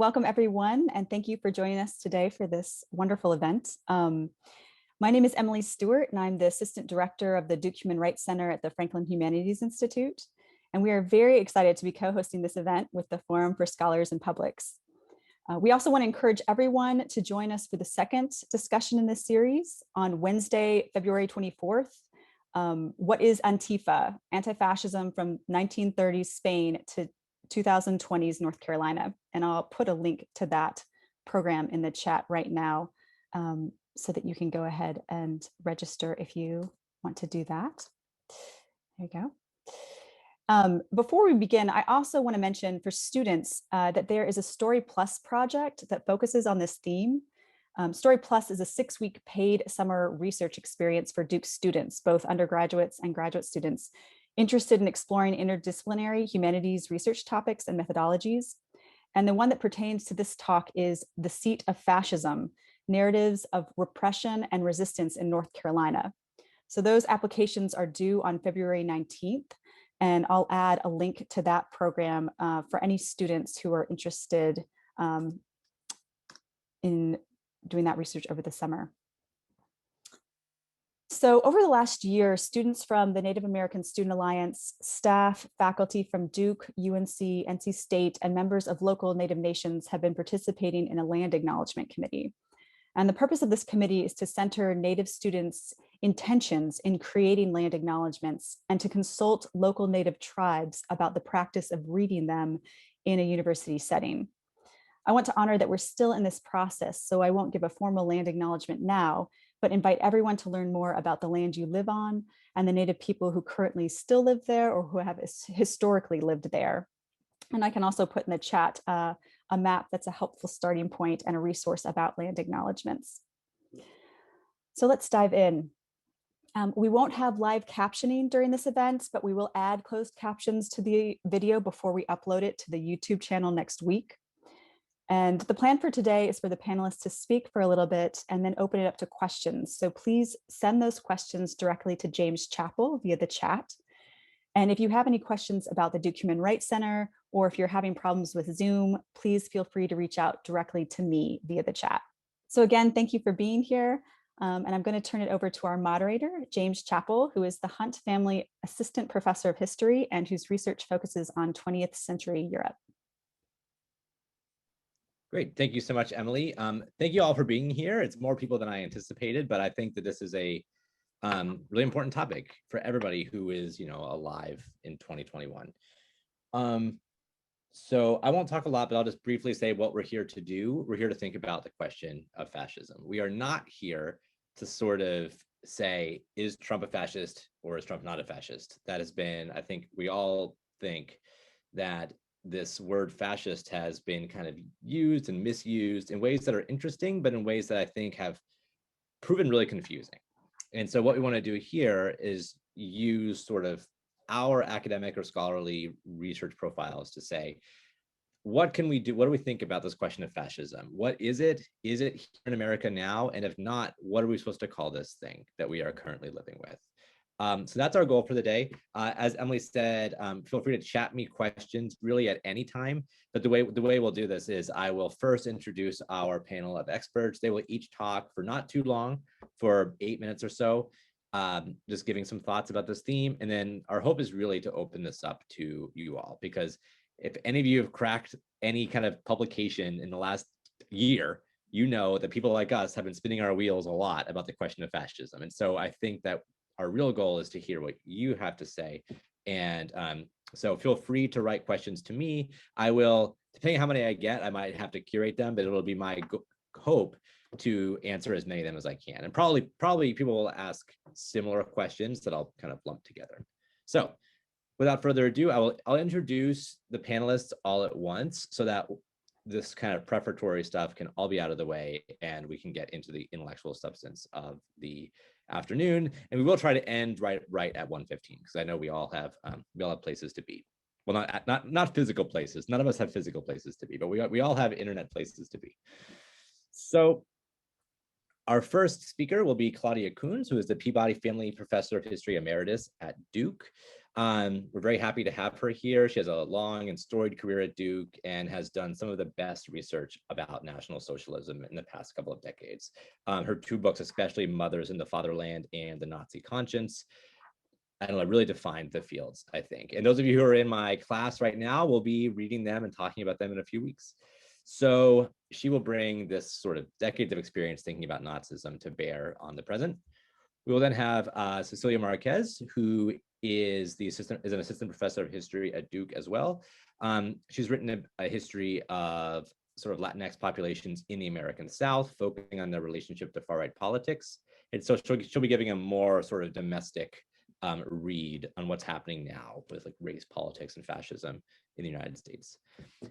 Welcome everyone, and thank you for joining us today for this wonderful event. My name is Emily Stewart, and I'm the Assistant Director of the Duke Human Rights Center at the Franklin Humanities Institute. And we are very excited to be co-hosting this event with the Forum for Scholars and Publics. We also want to encourage everyone to join us for the second discussion in this series on Wednesday, February 24th. What is Antifa? Anti-fascism from 1930s Spain to 2020s North Carolina. And I'll put a link to that program in the chat right now so that you can go ahead and register if you want to do that. There you go. Before we begin, I also want to mention for students that there is a Story Plus project that focuses on this theme. Story Plus is a 6-week paid summer research experience for Duke students, both undergraduates and graduate students, interested in exploring interdisciplinary humanities research topics and methodologies. And the one that pertains to this talk is The Seat of Fascism, Narratives of Repression and Resistance in North Carolina. So those applications are due on February 19th, and I'll add a link to that program for any students who are interested in doing that research over the summer. So over the last year, students from the Native American Student Alliance, staff, faculty from Duke, UNC, NC State, and members of local Native nations have been participating in a land acknowledgement committee. And the purpose of this committee is to center Native students' intentions in creating land acknowledgements and to consult local Native tribes about the practice of reading them in a university setting. I want to honor that we're still in this process, so I won't give a formal land acknowledgement now, but invite everyone to learn more about the land you live on and the Native people who currently still live there or who have historically lived there. And I can also put in the chat a map that's a helpful starting point and a resource about land acknowledgements. So let's dive in. We won't have live captioning during this event, but we will add closed captions to the video before we upload it to the YouTube channel next week. And the plan for today is for the panelists to speak for a little bit and then open it up to questions. So please send those questions directly to James Chappell via the chat. And if you have any questions about the Duke Human Rights Center, or if you're having problems with Zoom, please feel free to reach out directly to me via the chat. So again, thank you for being here. And I'm going to turn it over to our moderator, James Chappell, who is the Hunt Family Assistant Professor of History and whose research focuses on 20th century Europe. Great. Thank you so much, Emily. Thank you all for being here. It's more people than I anticipated, but I think that this is a really important topic for everybody who is, alive in 2021. So I won't talk a lot, but I'll just briefly say what we're here to do. We're here to think about the question of fascism. We are not here to sort of say, is Trump a fascist or is Trump not a fascist? That has been, I think we all think that this word fascist has been kind of used and misused in ways that are interesting, but in ways that I think have proven really confusing. And so what we want to do here is use sort of our academic or scholarly research profiles to say, what can we do? What do we think about this question of fascism? What is it? Is it here in America now? And if not, what are we supposed to call this thing that we are currently living with? So that's our goal for the day. As Emily said, feel free to chat me questions really at any time. But the way we'll do this is I will first introduce our panel of experts. They will each talk for not too long, for 8 minutes or so, just giving some thoughts about this theme. And then our hope is really to open this up to you all, because if any of you have cracked any kind of publication in the last year, you know that people like us have been spinning our wheels a lot about the question of fascism. And so I think that our real goal is to hear what you have to say. And so feel free to write questions to me. I will, depending on how many I get, I might have to curate them, but it'll be my hope to answer as many of them as I can. And probably people will ask similar questions that I'll kind of lump together. So without further ado, I'll introduce the panelists all at once so that this kind of prefatory stuff can all be out of the way and we can get into the intellectual substance of the afternoon. And we will try to end right at 1:15 because I know we all have places to be. Well, not physical places. None of us have physical places to be, but we all have internet places to be. So our first speaker will be Claudia Coons, who is the Peabody Family Professor of History Emeritus at Duke. We're very happy to have her here. She has a long and storied career at Duke and has done some of the best research about National Socialism in the past couple of decades. Her two books, especially Mothers in the Fatherland and The Nazi Conscience, I don't know, really defined the fields, I think. And those of you who are in my class right now will be reading them and talking about them in a few weeks. So she will bring this sort of decades of experience thinking about Nazism to bear on the present. We will then have Cecilia Marquez, who is an assistant professor of history at Duke as well. She's written a history of sort of Latinx populations in the American South, focusing on their relationship to far-right politics. And so she'll be giving a more sort of domestic read on what's happening now with like race politics and fascism in the United States.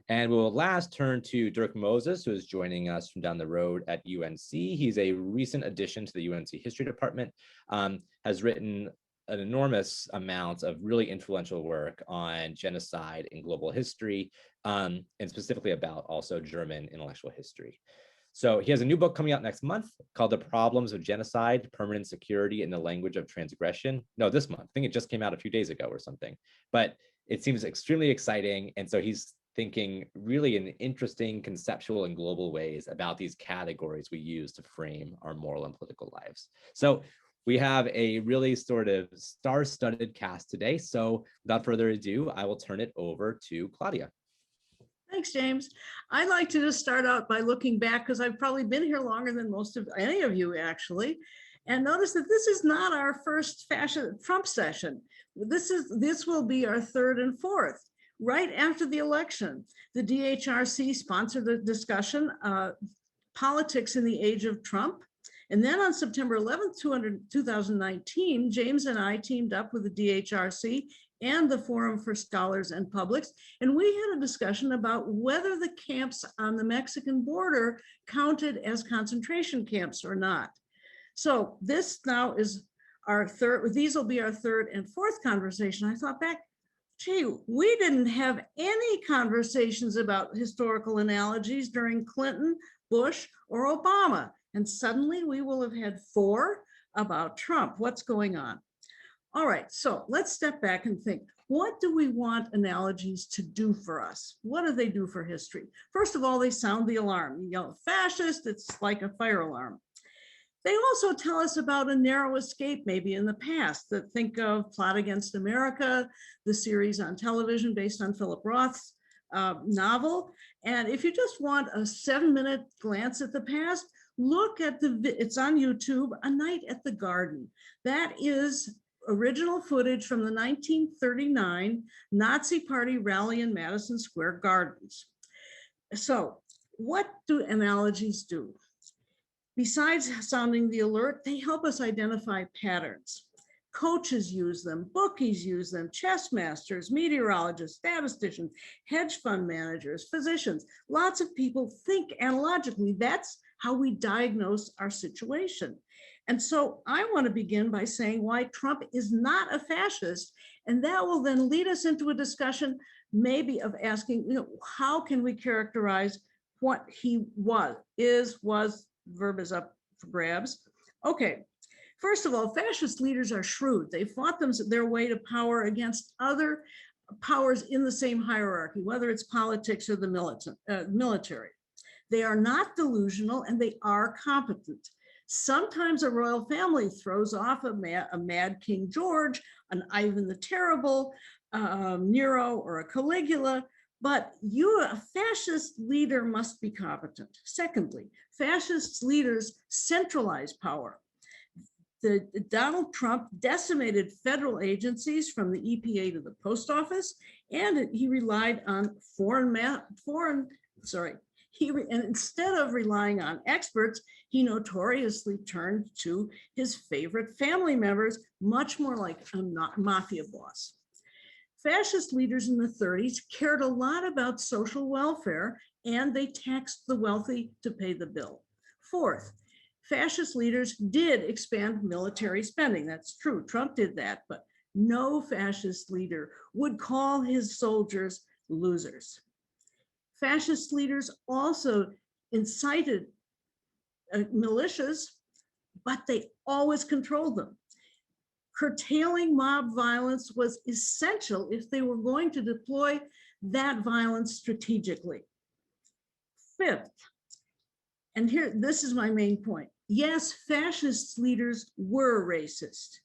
And we'll last turn to Dirk Moses, who is joining us from down the road at UNC. He's a recent addition to the UNC History Department, has written an enormous amount of really influential work on genocide in global history, and specifically about also German intellectual history. So he has a new book coming out next month called The Problems of Genocide, Permanent Security in the Language of Transgression. No, this month. I think it just came out a few days ago or something. But it seems extremely exciting. And so he's thinking really in interesting, conceptual, and global ways about these categories we use to frame our moral and political lives. So we have a really sort of star-studded cast today. So without further ado, I will turn it over to Claudia. Thanks, James. I'd like to just start out by looking back, because I've probably been here longer than any of you actually, and notice that this is not our first Trump session. This will be our third and fourth. Right after the election, the DHRC sponsored a discussion, Politics in the Age of Trump. And then on September 11th, 2019, James and I teamed up with the DHRC and the Forum for Scholars and Publics, and we had a discussion about whether the camps on the Mexican border counted as concentration camps or not. So this now is our third, these will be our third and fourth conversation. I thought back, gee, we didn't have any conversations about historical analogies during Clinton, Bush, or Obama. And suddenly we will have had 4 about Trump. What's going on? All right, so let's step back and think, what do we want analogies to do for us? What do they do for history? First of all, they sound the alarm. You yell fascist, it's like a fire alarm. They also tell us about a narrow escape maybe in the past. That think of Plot Against America, the series on television based on Philip Roth's novel. And if you just want a 7-minute glance at the past, look at it's on YouTube, A Night at the Garden. That is original footage from the 1939 Nazi Party rally in Madison Square Gardens. So what do analogies do? Besides sounding the alert, they help us identify patterns. Coaches use them, bookies use them, chess masters, meteorologists, statisticians, hedge fund managers, physicians. Lots of people think analogically. That's how we diagnose our situation. And so I want to begin by saying why Trump is not a fascist. And that will then lead us into a discussion maybe of asking, how can we characterize what he was, verb is up for grabs. Okay, first of all, fascist leaders are shrewd. They fought their way to power against other powers in the same hierarchy, whether it's politics or the military. They are not delusional and they are competent. Sometimes a royal family throws off a mad King George, an Ivan the Terrible, Nero, or a Caligula, but a fascist leader must be competent. Secondly, fascist leaders centralize power. Donald Trump decimated federal agencies from the EPA to the post office, and he relied on and instead of relying on experts, he notoriously turned to his favorite family members, much more like a mafia boss. Fascist leaders in the 30s cared a lot about social welfare, and they taxed the wealthy to pay the bill. Fourth, fascist leaders did expand military spending. That's true. Trump did that, but no fascist leader would call his soldiers losers. Fascist leaders also incited militias, but they always controlled them. Curtailing mob violence was essential if they were going to deploy that violence strategically. Fifth, and here, this is my main point. Yes, fascist leaders were racist,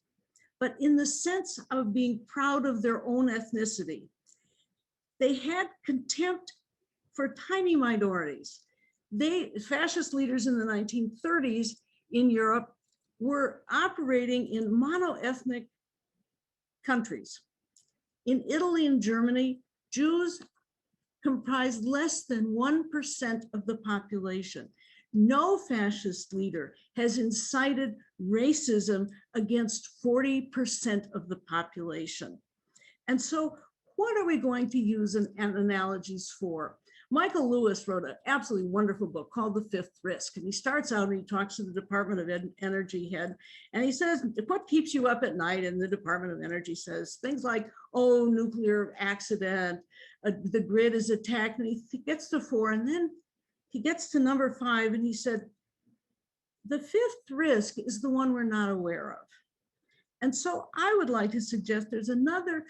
but in the sense of being proud of their own ethnicity. They had contempt for tiny minorities. Fascist leaders in the 1930s in Europe were operating in monoethnic countries. In Italy and Germany, Jews comprised less than 1% of the population. No fascist leader has incited racism against 40% of the population. And so what are we going to use analogies for? Michael Lewis wrote an absolutely wonderful book called The Fifth Risk. And he starts out and he talks to the Department of Energy head. And he says, what keeps you up at night? And the Department of Energy says things like, oh, nuclear accident, the grid is attacked. And he gets to 4, and then he gets to number 5. And he said, the fifth risk is the one we're not aware of. And so I would like to suggest there's another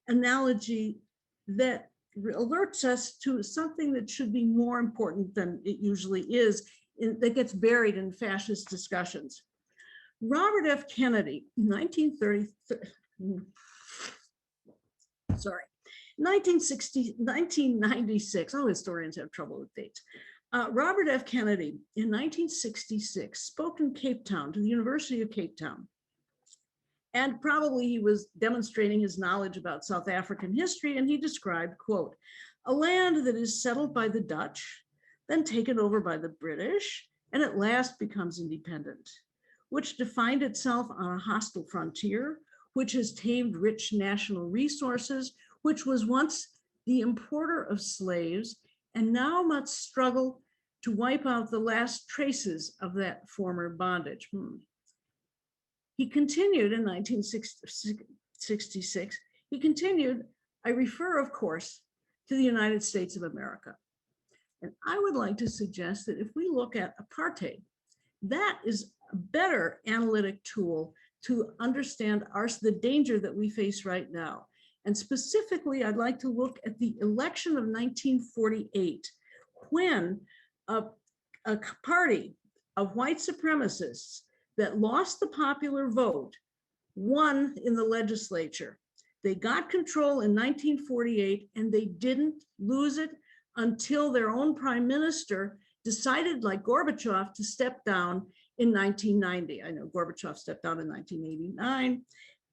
analogy that alerts us to something that should be more important than it usually is, that gets buried in fascist discussions. Robert F. Kennedy, 1996, oh, historians have trouble with dates. Robert F. Kennedy in 1966 spoke in Cape Town to the University of Cape Town. And probably he was demonstrating his knowledge about South African history, and he described, quote, a land that is settled by the Dutch, then taken over by the British, and at last becomes independent, which defined itself on a hostile frontier, which has tamed rich national resources, which was once the importer of slaves, and now must struggle to wipe out the last traces of that former bondage. He continued in 1966, he continued, I refer, of course, to the United States of America. And I would like to suggest that if we look at apartheid, that is a better analytic tool to understand the danger that we face right now. And specifically, I'd like to look at the election of 1948, when a party of white supremacists that lost the popular vote won in the legislature. They got control in 1948, and they didn't lose it until their own prime minister decided, like Gorbachev, to step down in 1990. I know Gorbachev stepped down in 1989.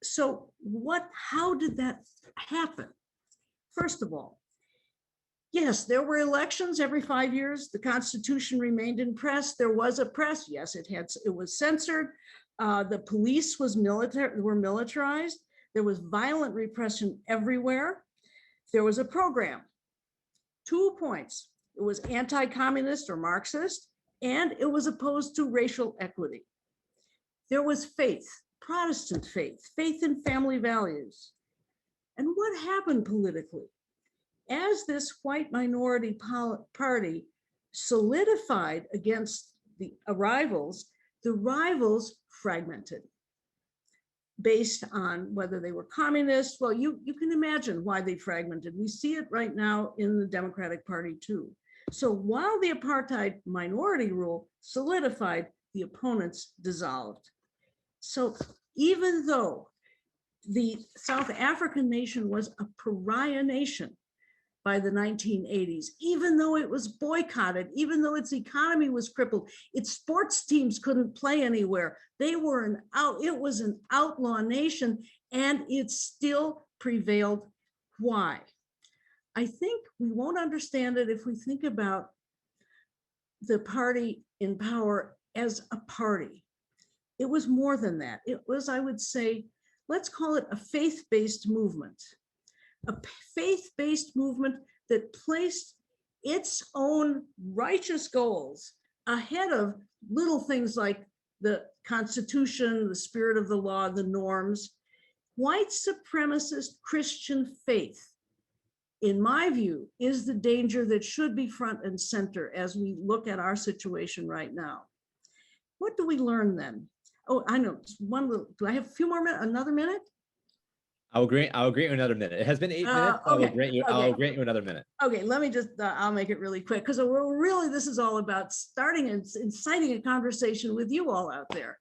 So how did that happen? First of all, yes, there were elections every 5 years. The Constitution remained in press. There was a press. Yes, it was censored. The police were militarized. There was violent repression everywhere. There was a program. 2 points. It was anti-communist or Marxist, and it was opposed to racial equity. There was faith, Protestant faith, faith in family values. And what happened politically? As this white minority party solidified against the rivals fragmented based on whether they were communists. Well, you can imagine why they fragmented. We see it right now in the Democratic Party too. So while the apartheid minority rule solidified, the opponents dissolved. So even though the South African nation was a pariah nation by the 1980s, even though it was boycotted, even though its economy was crippled, its sports teams couldn't play anywhere. It was an outlaw nation, and it still prevailed. Why? I think we won't understand it if we think about the party in power as a party. It was more than that. It was, I would say, let's call it a faith-based movement. A faith-based movement that placed its own righteous goals ahead of little things like the Constitution, the spirit of the law, the norms. White supremacist Christian faith, in my view, is the danger that should be front and center as we look at our situation right now. What do we learn then? Oh, I know, just one little, do I have a few more minutes, another minute? I'll grant you another minute. It has been 8 minutes. I will Okay, grant you. okay. I'll grant you another minute. Okay, let me just, I'll make it really quick, because we're really, this is all about starting and inciting a conversation with you all out there.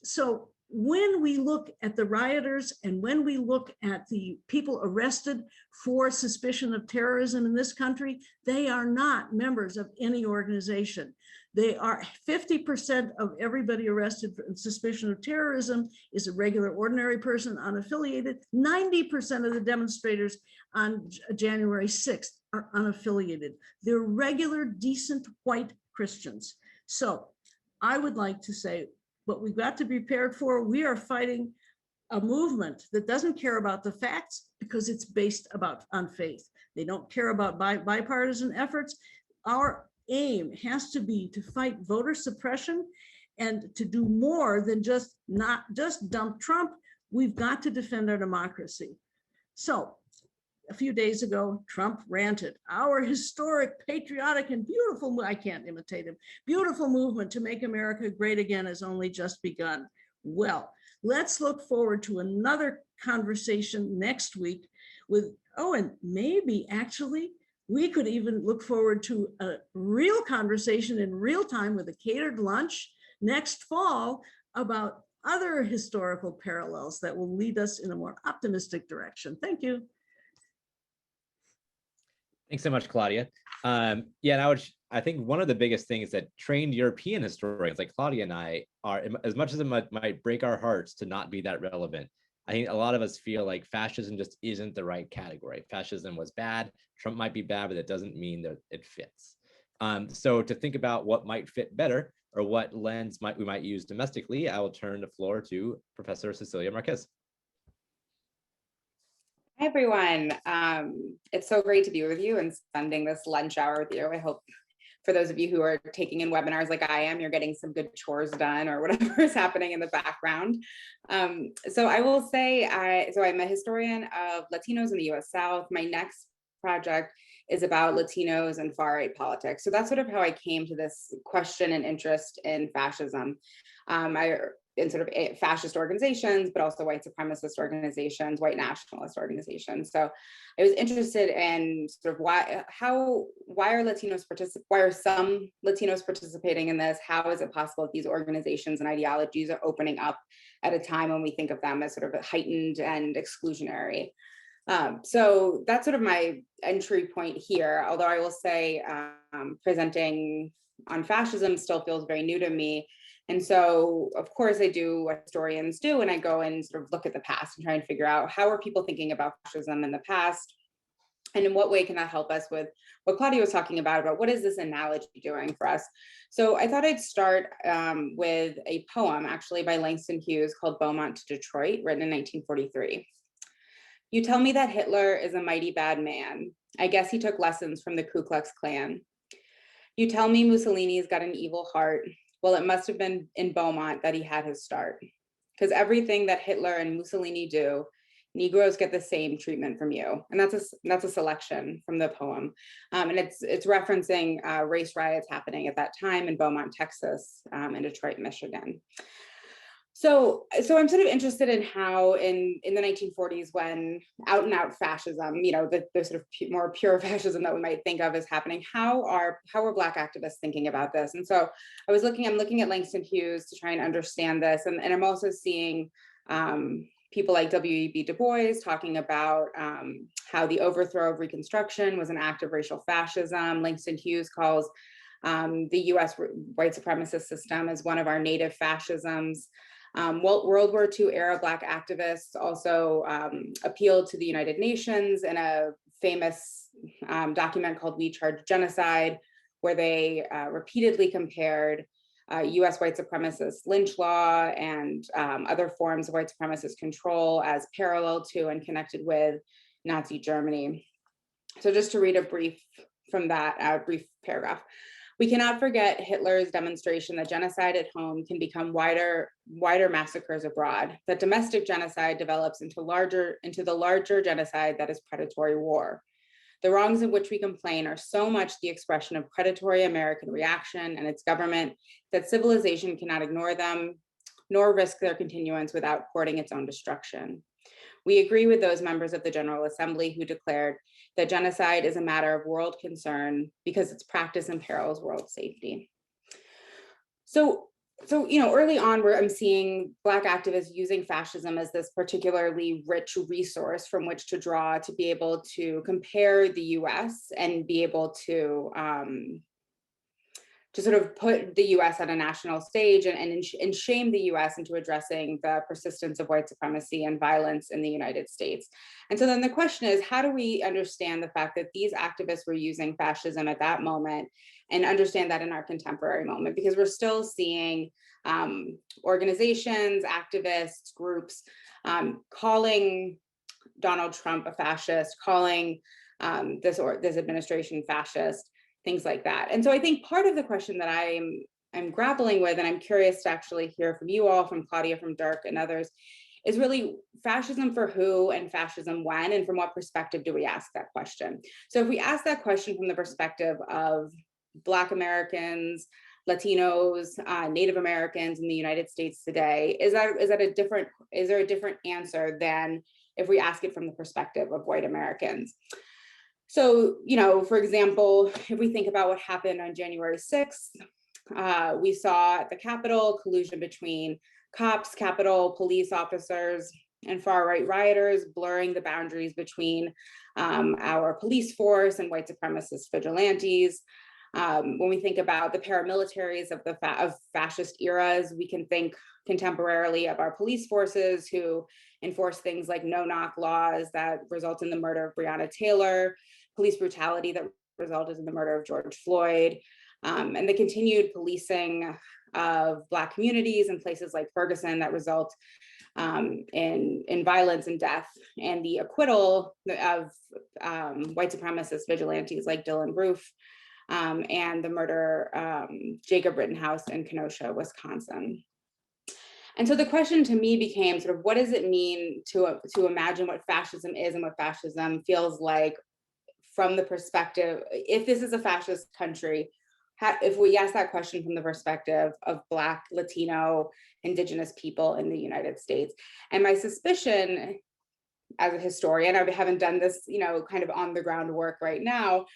So when we look at the rioters and when we look at the people arrested for suspicion of terrorism in this country, they are not members of any organization. They are 50% of everybody arrested for suspicion of terrorism is a regular, ordinary person, unaffiliated. 90% of the demonstrators on January 6th are unaffiliated. They're regular, decent, white Christians. So I would like to say, what we've got to be prepared for, we are fighting a movement that doesn't care about the facts because it's based on faith. They don't care about bipartisan efforts. Our aim has to be to fight voter suppression and to do more than not just dump Trump. We've got to defend our democracy. So a few days ago, Trump ranted, our historic, patriotic, and beautiful, I can't imitate him, beautiful movement to make America great again has only just begun. Well, let's look forward to another conversation next week with, oh, and maybe actually, we could even look forward to a real conversation in real time with a catered lunch next fall about other historical parallels that will lead us in a more optimistic direction. Thank you. Thanks so much, Claudia. Yeah, and I think one of the biggest things that trained European historians like Claudia and I are, as much as it might break our hearts to not be that relevant, I think a lot of us feel like fascism just isn't the right category. Fascism was bad. Trump might be bad, but that doesn't mean that it fits. So to think about what might fit better or what lens we might use domestically, I will turn the floor to Professor Cecilia Marquez. Hi, everyone. It's so great to be with you and spending this lunch hour with you. I hope for those of you who are taking in webinars like I am, you're getting some good chores done or whatever is happening in the background. So I will say, I'm a historian of Latinos in the US South. My next project is about Latinos and far-right politics. So that's sort of how I came to this question and interest in fascism. In sort of fascist organizations, but also white supremacist organizations, white nationalist organizations. So I was interested in sort of why are some Latinos participating in this? How is it possible that these organizations and ideologies are opening up at a time when we think of them as sort of heightened and exclusionary? So that's sort of my entry point here, although I will say presenting on fascism still feels very new to me. And so, of course, I do what historians do, and I go and sort of look at the past and try and figure out how are people thinking about fascism in the past, and in what way can that help us with what Claudia was talking about what is this analogy doing for us? So I thought I'd start with a poem, actually, by Langston Hughes called Beaumont to Detroit, written in 1943. You tell me that Hitler is a mighty bad man. I guess he took lessons from the Ku Klux Klan. You tell me Mussolini's got an evil heart. Well, it must have been in Beaumont that he had his start, because everything that Hitler and Mussolini do, Negroes get the same treatment from you. And that's a selection from the poem. And it's referencing race riots happening at that time in Beaumont, Texas, and Detroit, Michigan. So I'm sort of interested in how in the 1940s, when out and out fascism, the sort of more pure fascism that we might think of is happening, how are Black activists thinking about this? And so I'm looking at Langston Hughes to try and understand this. And I'm also seeing people like W.E.B. Du Bois talking about how the overthrow of Reconstruction was an act of racial fascism. Langston Hughes calls the US white supremacist system as one of our native fascisms. World War II era Black activists also appealed to the United Nations in a famous document called We Charge Genocide, where they repeatedly compared US white supremacist lynch law and other forms of white supremacist control as parallel to and connected with Nazi Germany. So just to read a brief from that brief paragraph. We cannot forget Hitler's demonstration that genocide at home can become wider massacres abroad, that domestic genocide develops into the larger genocide that is predatory war. The wrongs of which we complain are so much the expression of predatory American reaction and its government that civilization cannot ignore them nor risk their continuance without courting its own destruction. We agree with those members of the General Assembly who declared that genocide is a matter of world concern because its practice imperils world safety. So early on, I'm seeing Black activists using fascism as this particularly rich resource from which to draw to be able to compare the US and be able to sort of put the US on a national stage and shame the US into addressing the persistence of white supremacy and violence in the United States. And so then the question is, how do we understand the fact that these activists were using fascism at that moment and understand that in our contemporary moment? Because we're still seeing organizations, activists, groups calling Donald Trump a fascist, calling this administration fascist, things like that. And so I think part of the question that I'm grappling with, and I'm curious to actually hear from you all, from Claudia, from Dirk, and others, is really fascism for who and fascism when, and from what perspective do we ask that question? So if we ask that question from the perspective of Black Americans, Latinos, Native Americans in the United States today, is there a different answer than if we ask it from the perspective of white Americans? So, for example, if we think about what happened on January 6th, we saw at the Capitol collusion between cops, Capitol police officers, and far-right rioters, blurring the boundaries between our police force and white supremacist vigilantes. When we think about the paramilitaries of fascist eras, we can think contemporarily of our police forces who enforce things like no-knock laws that result in the murder of Breonna Taylor, police brutality that resulted in the murder of George Floyd, and the continued policing of Black communities in places like Ferguson that result in violence and death, and the acquittal of white supremacist vigilantes like Dylan Roof, and the murder Jacob Rittenhouse in Kenosha, Wisconsin. And so the question to me became sort of, what does it mean to imagine what fascism is and what fascism feels like from the perspective, if this is a fascist country, if we ask that question from the perspective of Black, Latino, Indigenous people in the United States. And my suspicion as a historian, I haven't done this, kind of on the ground work right now,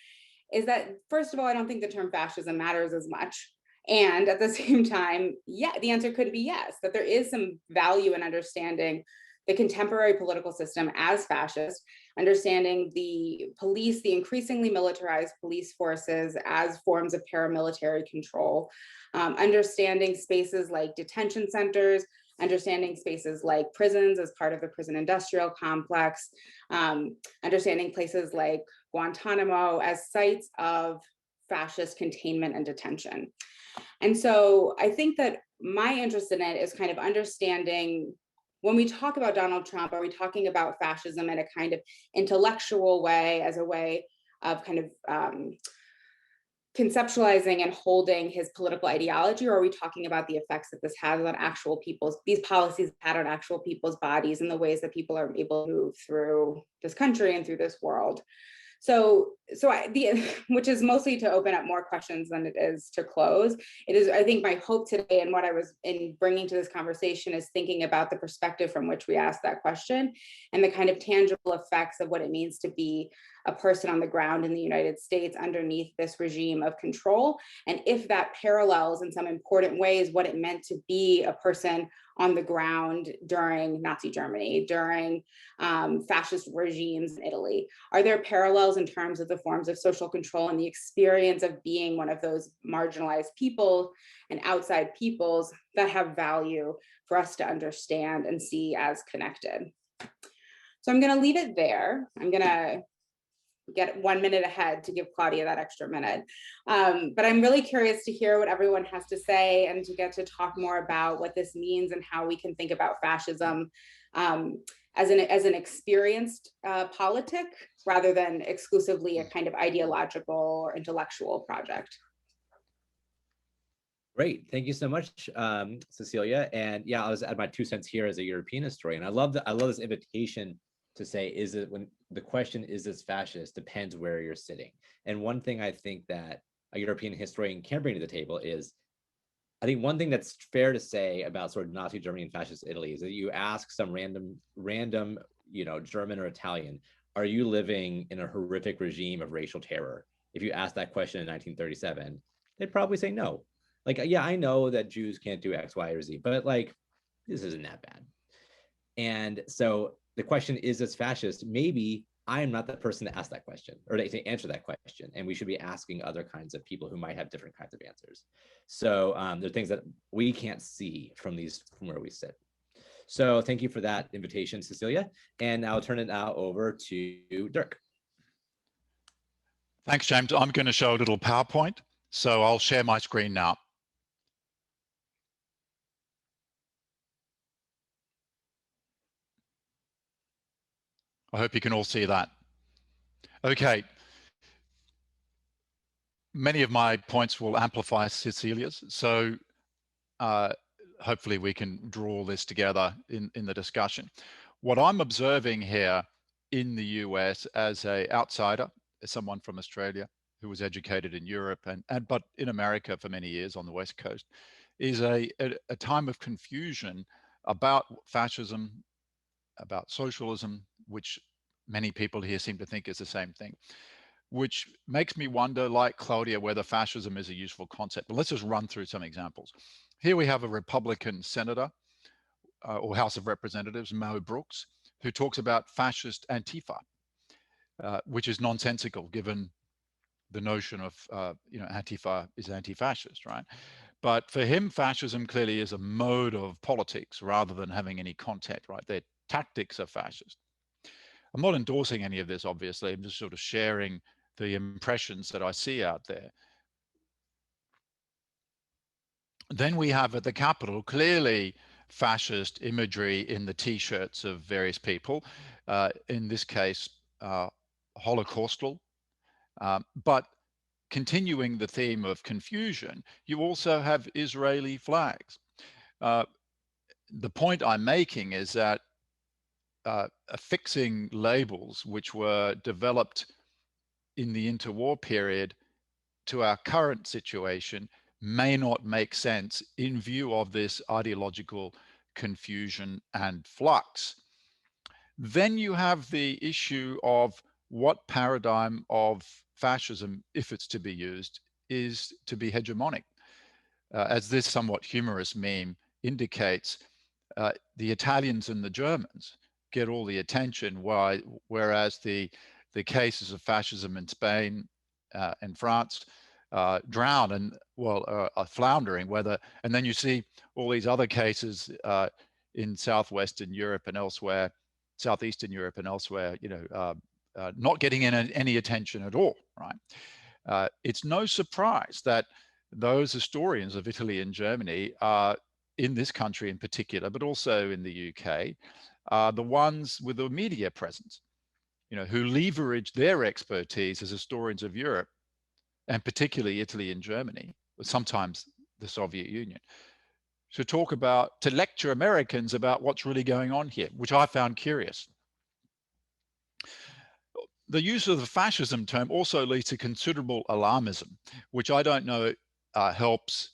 is that, first of all, I don't think the term fascism matters as much. And at the same time, yeah, the answer could be yes, that there is some value in understanding the contemporary political system as fascist, understanding the police, the increasingly militarized police forces as forms of paramilitary control, understanding spaces like detention centers, understanding spaces like prisons as part of the prison industrial complex, understanding places like Guantanamo as sites of fascist containment and detention. And so I think that my interest in it is kind of understanding, when we talk about Donald Trump, are we talking about fascism in a kind of intellectual way, as a way of kind of conceptualizing and holding his political ideology, or are we talking about the effects that this has on actual people's, these policies had on actual people's bodies and the ways that people are able to move through this country and through this world? Which is mostly to open up more questions than it is to close. It is, I think, my hope today, and what I was in bringing to this conversation, is thinking about the perspective from which we ask that question and the kind of tangible effects of what it means to be a person on the ground in the United States underneath this regime of control. And if that parallels in some important ways what it meant to be a person on the ground during Nazi Germany, during fascist regimes in Italy. Are there parallels in terms of the forms of social control and the experience of being one of those marginalized people and outside peoples that have value for us to understand and see as connected? So I'm going to leave it there. I'm going to get 1 minute ahead to give Claudia that extra minute. But I'm really curious to hear what everyone has to say and to get to talk more about what this means and how we can think about fascism as an experienced politic rather than exclusively a kind of ideological or intellectual project. Great, thank you so much, Cecilia. And yeah, I'll just add my 2 cents here as a European historian. I love this invitation to say, is it, when the question is this fascist, depends where you're sitting. And one thing I think that a European historian can bring to the table is I think one thing that's fair to say about sort of Nazi Germany and fascist Italy is that you ask some random, German or Italian, are you living in a horrific regime of racial terror? If you ask that question in 1937, they'd probably say no. Like, yeah, I know that Jews can't do X, Y, or Z, but like, this isn't that bad. And so the question is this fascist? Maybe I am not the person to ask that question or to answer that question. And we should be asking other kinds of people who might have different kinds of answers. So there are things that we can't see from where we sit. So thank you for that invitation, Cecilia. And I'll turn it now over to Dirk. Thanks, James. I'm going to show a little PowerPoint. So I'll share my screen now. I hope you can all see that. Okay. Many of my points will amplify Cecilia's. So hopefully we can draw this together in the discussion. What I'm observing here in the US as an outsider, as someone from Australia who was educated in Europe but in America for many years on the West Coast, is a time of confusion about fascism, about socialism, which many people here seem to think is the same thing, which makes me wonder, like Claudia, whether fascism is a useful concept. But let's just run through some examples. Here we have a Republican senator or House of Representatives, Mo Brooks, who talks about fascist Antifa, which is nonsensical given the notion of, Antifa is anti-fascist, right? But for him, fascism clearly is a mode of politics rather than having any content, right? Their tactics are fascist. I'm not endorsing any of this, obviously. I'm just sort of sharing the impressions that I see out there. Then we have at the Capitol clearly fascist imagery in the T-shirts of various people, in this case, Holocaustal. But continuing the theme of confusion, you also have Israeli flags. The point I'm making is that affixing labels which were developed in the interwar period to our current situation may not make sense in view of this ideological confusion and flux. Then you have the issue of what paradigm of fascism, if it's to be used, is to be hegemonic. As this somewhat humorous meme indicates, the Italians and the Germans get all the attention, whereas the cases of fascism in Spain and France drown and are floundering. And then you see all these other cases in Southwestern Europe and elsewhere, Southeastern Europe and elsewhere, not getting any attention at all, right? It's no surprise that those historians of Italy and Germany are in this country in particular, but also in the UK, are the ones with the media presence, who leverage their expertise as historians of Europe, and particularly Italy and Germany, but sometimes the Soviet Union, to lecture Americans about what's really going on here, which I found curious. The use of the fascism term also leads to considerable alarmism, which I don't know helps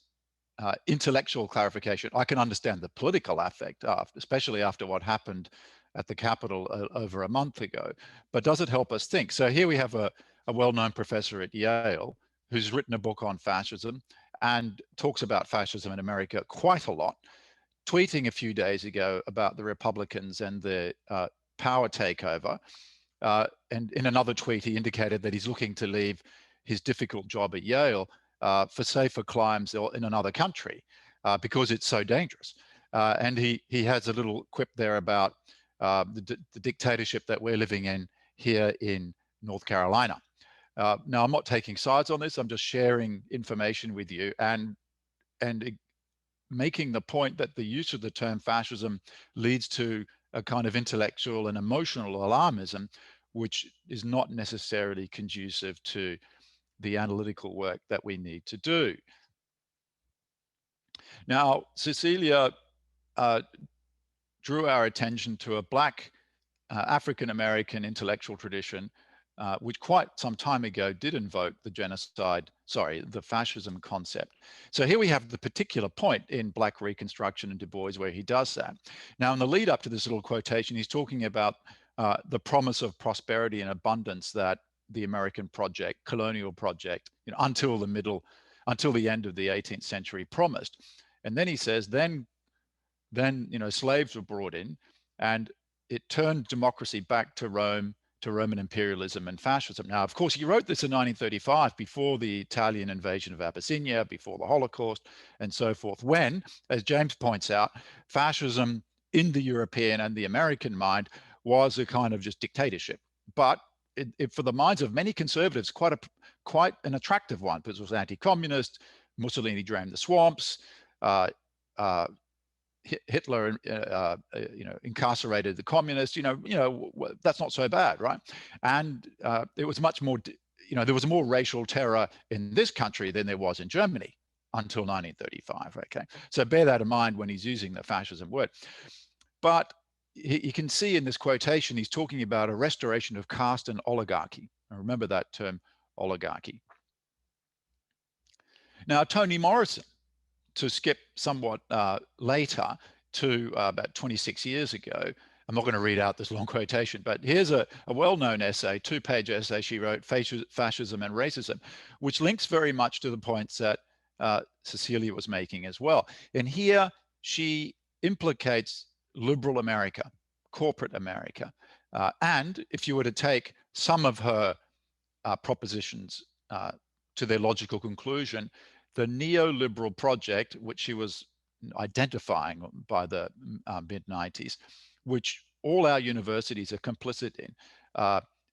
intellectual clarification. I can understand the political affect, especially after what happened at the Capitol over a month ago, but does it help us think? So here we have a well-known professor at Yale who's written a book on fascism and talks about fascism in America quite a lot, tweeting a few days ago about the Republicans and the power takeover. And in another tweet, he indicated that he's looking to leave his difficult job at Yale for safer climes in another country because it's so dangerous. And he has a little quip there about the dictatorship that we're living in here in North Carolina. Now, I'm not taking sides on this. I'm just sharing information with you and making the point that the use of the term fascism leads to a kind of intellectual and emotional alarmism, which is not necessarily conducive to the analytical work that we need to do. Now, Cecilia drew our attention to a Black African-American intellectual tradition, which quite some time ago did invoke the genocide sorry, the fascism concept. So here we have the particular point in Black Reconstruction and Du Bois where he does that. Now, in the lead up to this little quotation, he's talking about the promise of prosperity and abundance that the American project, colonial project, until the end of the 18th century promised. And then he says, then slaves were brought in, and it turned democracy back to Rome, to Roman imperialism and fascism. Now, of course, he wrote this in 1935, before the Italian invasion of Abyssinia, before the Holocaust, and so forth, when, as James points out, fascism in the European and the American mind was a kind of just dictatorship. But for the minds of many conservatives, quite an attractive one, because it was anti-communist. Mussolini drained the swamps. Hitler, incarcerated the communists. That's not so bad, right? And it was much more. There was more racial terror in this country than there was in Germany until 1935. Okay, so bear that in mind when he's using the fascism word. But you can see in this quotation, he's talking about a restoration of caste and oligarchy. And remember that term, oligarchy. Now, Toni Morrison, to skip somewhat later to about 26 years ago, I'm not going to read out this long quotation, but here's a well-known essay, 2-page essay she wrote, Fascism and Racism, which links very much to the points that Cecilia was making as well. And here she implicates liberal America, corporate America. And if you were to take some of her propositions to their logical conclusion, the neoliberal project, which she was identifying by the mid-90s, which all our universities are complicit in.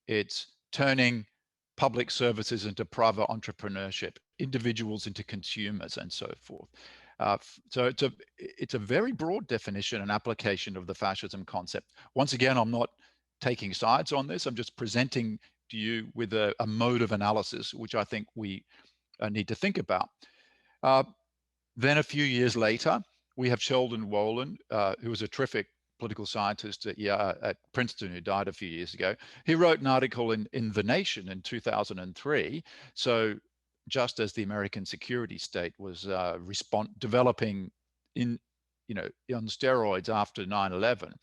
It's turning public services into private entrepreneurship, individuals into consumers, and so forth. So it's a very broad definition and application of the fascism concept. Once again, I'm not taking sides on this. I'm just presenting to you with a mode of analysis, which I think we need to think about. Then a few years later, we have Sheldon Wolland, who was a terrific political scientist at Princeton, who died a few years ago. He wrote an article in The Nation in 2003. So just as the American security state was developing on steroids after 9/11,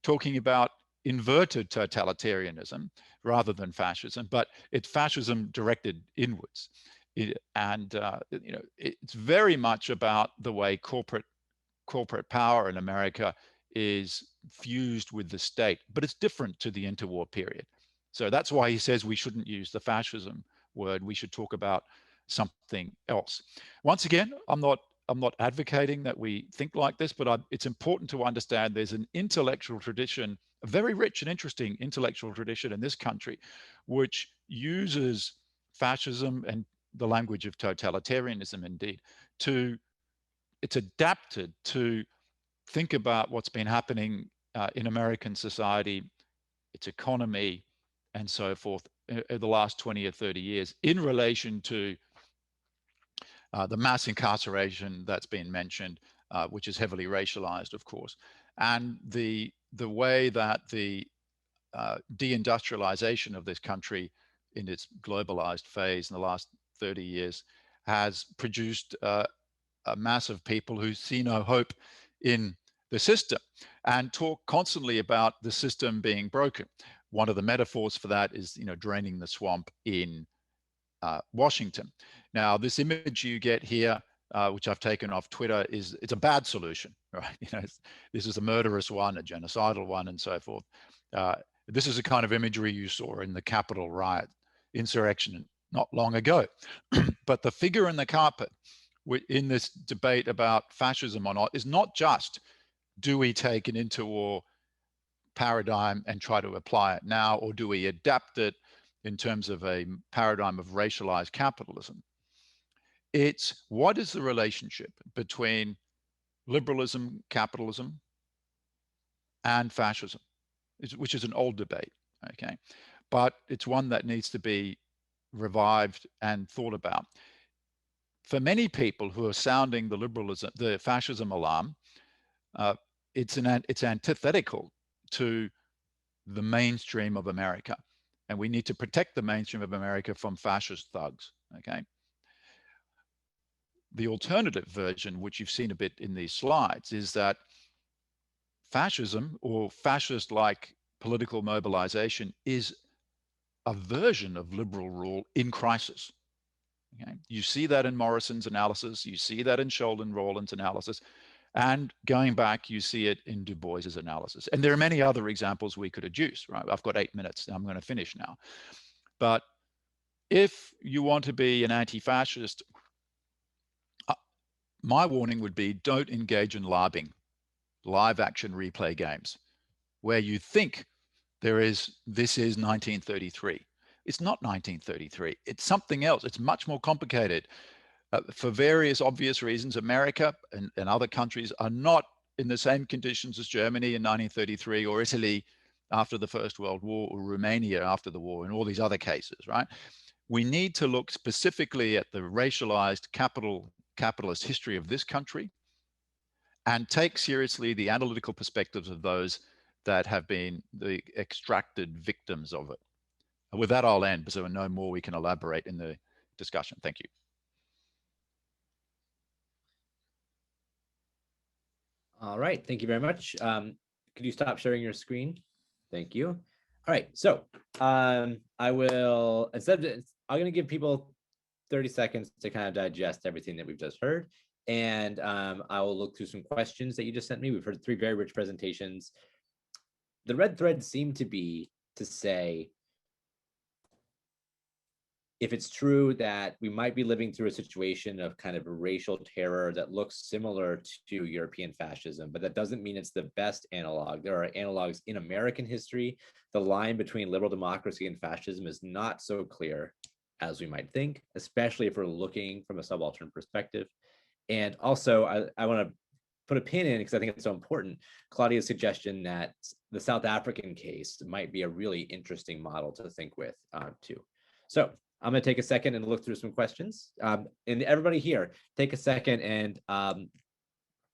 talking about inverted totalitarianism rather than fascism, but it's fascism directed inwards. It's very much about the way corporate power in America is fused with the state, but it's different to the interwar period. So that's why he says we shouldn't use the fascism word. We should talk about something else. Once again, I'm not advocating that we think like this, but it's important to understand there's an intellectual tradition, a very rich and interesting intellectual tradition in this country, which uses fascism and the language of totalitarianism, indeed, it's adapted to think about what's been happening in American society, its economy, and so forth, in the last 20 or 30 years in relation to the mass incarceration that's been mentioned, which is heavily racialized, of course, and the way that the deindustrialization of this country in its globalized phase in the last 30 years has produced a mass of people who see no hope in the system and talk constantly about the system being broken. One of the metaphors for that is, draining the swamp in Washington. Now, this image you get here, which I've taken off Twitter, it's a bad solution, right? This is a murderous one, a genocidal one, and so forth. This is the kind of imagery you saw in the Capitol riot insurrection not long ago. But the figure in the carpet in this debate about fascism or not is not just, do we take an interwar paradigm and try to apply it now, or do we adapt it in terms of a paradigm of racialized capitalism? It's, what is the relationship between liberalism, capitalism, and fascism, which is an old debate, okay? But it's one that needs to be revived and thought about. For many people who are sounding the fascism alarm, it's antithetical to the mainstream of America. And we need to protect the mainstream of America from fascist thugs, okay? the alternative version, which you've seen a bit in these slides, is that fascism or fascist-like political mobilization is a version of liberal rule in crisis. Okay? You see that in Morrison's analysis, you see that in Sheldon Wolland's analysis, and going back, you see it in Du Bois's analysis. And there are many other examples we could adduce, right? I've got 8 minutes, I'm going to finish now. But if you want to be an anti-fascist, my warning would be don't engage in LARPing, live action replay games, where you think this is 1933. It's not 1933. It's something else. It's much more complicated. For various obvious reasons, America and other countries are not in the same conditions as Germany in 1933 or Italy after the First World War or Romania after the war and all these other cases, right? We need to look specifically at the racialized capitalist history of this country and take seriously the analytical perspectives of those that have been the extracted victims of it. And with that, I'll end, because there are no more we can elaborate in the discussion. Thank you. All right, thank you very much. Could you stop sharing your screen? Thank you. All right, so I will, I'm going to give people 30 seconds to kind of digest everything that we've just heard. And I will look through some questions that you just sent me. We've heard 3 very rich presentations. The red thread seemed to be to say, if it's true that we might be living through a situation of kind of racial terror that looks similar to European fascism, but that doesn't mean it's the best analog. There are analogs in American history. The line between liberal democracy and fascism is not so clear as we might think, especially if we're looking from a subaltern perspective. And also, I want to put a pin in, because I think it's so important, Claudia's suggestion that the South African case might be a really interesting model to think with too. So I'm going to take a second and look through some questions. And everybody here, take a second and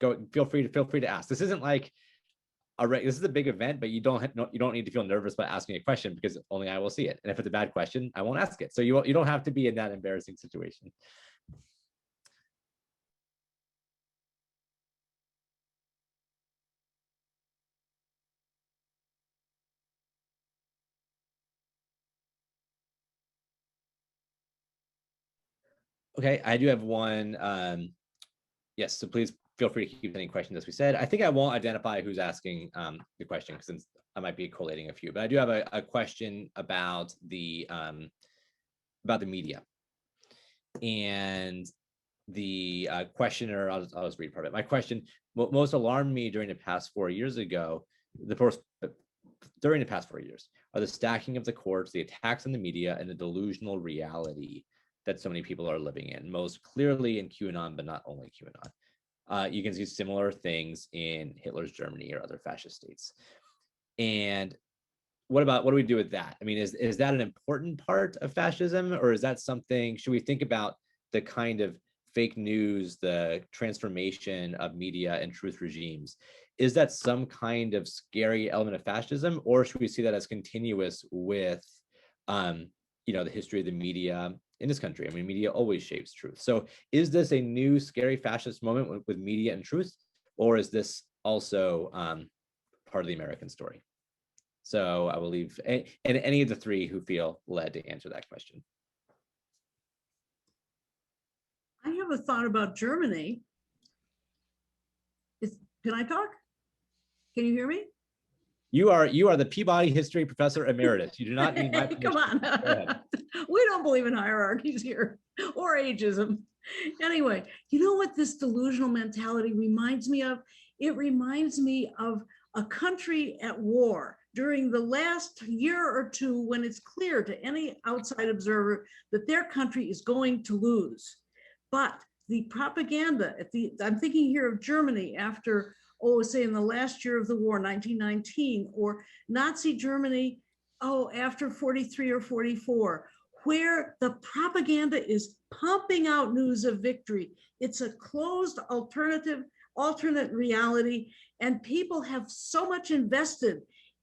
feel free to ask. This isn't like this is a big event, but you don't need to feel nervous about asking a question, because only I will see it. And if it's a bad question, I won't ask it. So you don't have to be in that embarrassing situation. Okay, I do have one. Yes, so please feel free to keep any questions, as we said. I think I won't identify who's asking the question, since I might be collating a few, but I do have a question about the media. And the questioner, I'll just read part of it. My question: what most alarmed me during the past 4 years are the stacking of the courts, the attacks on the media, and the delusional reality that so many people are living in, most clearly in QAnon, but not only QAnon. You can see similar things in Hitler's Germany or other fascist states. And what do we do with that? I mean, is that an important part of fascism, or is that something, should we think about the kind of fake news, the transformation of media and truth regimes? Is that some kind of scary element of fascism, or should we see that as continuous with, the history of the media in this country? I mean, media always shapes truth. So is this a new scary fascist moment with media and truth, or is this also part of the American story? So I will leave any of the 3 who feel led to answer that question. I have a thought about Germany. Can I talk? Can you hear me? You are the Peabody History Professor Emeritus. You do not need my permission. Come on. We don't believe in hierarchies here or ageism. Anyway, you know what this delusional mentality reminds me of? It reminds me of a country at war during the last year or 2, when it's clear to any outside observer that their country is going to lose. But the propaganda I'm thinking here of Germany after, say in the last year of the war, 1919, or Nazi Germany, after 43 or 44, where the propaganda is pumping out news of victory. It's a closed alternate reality, and people have so much invested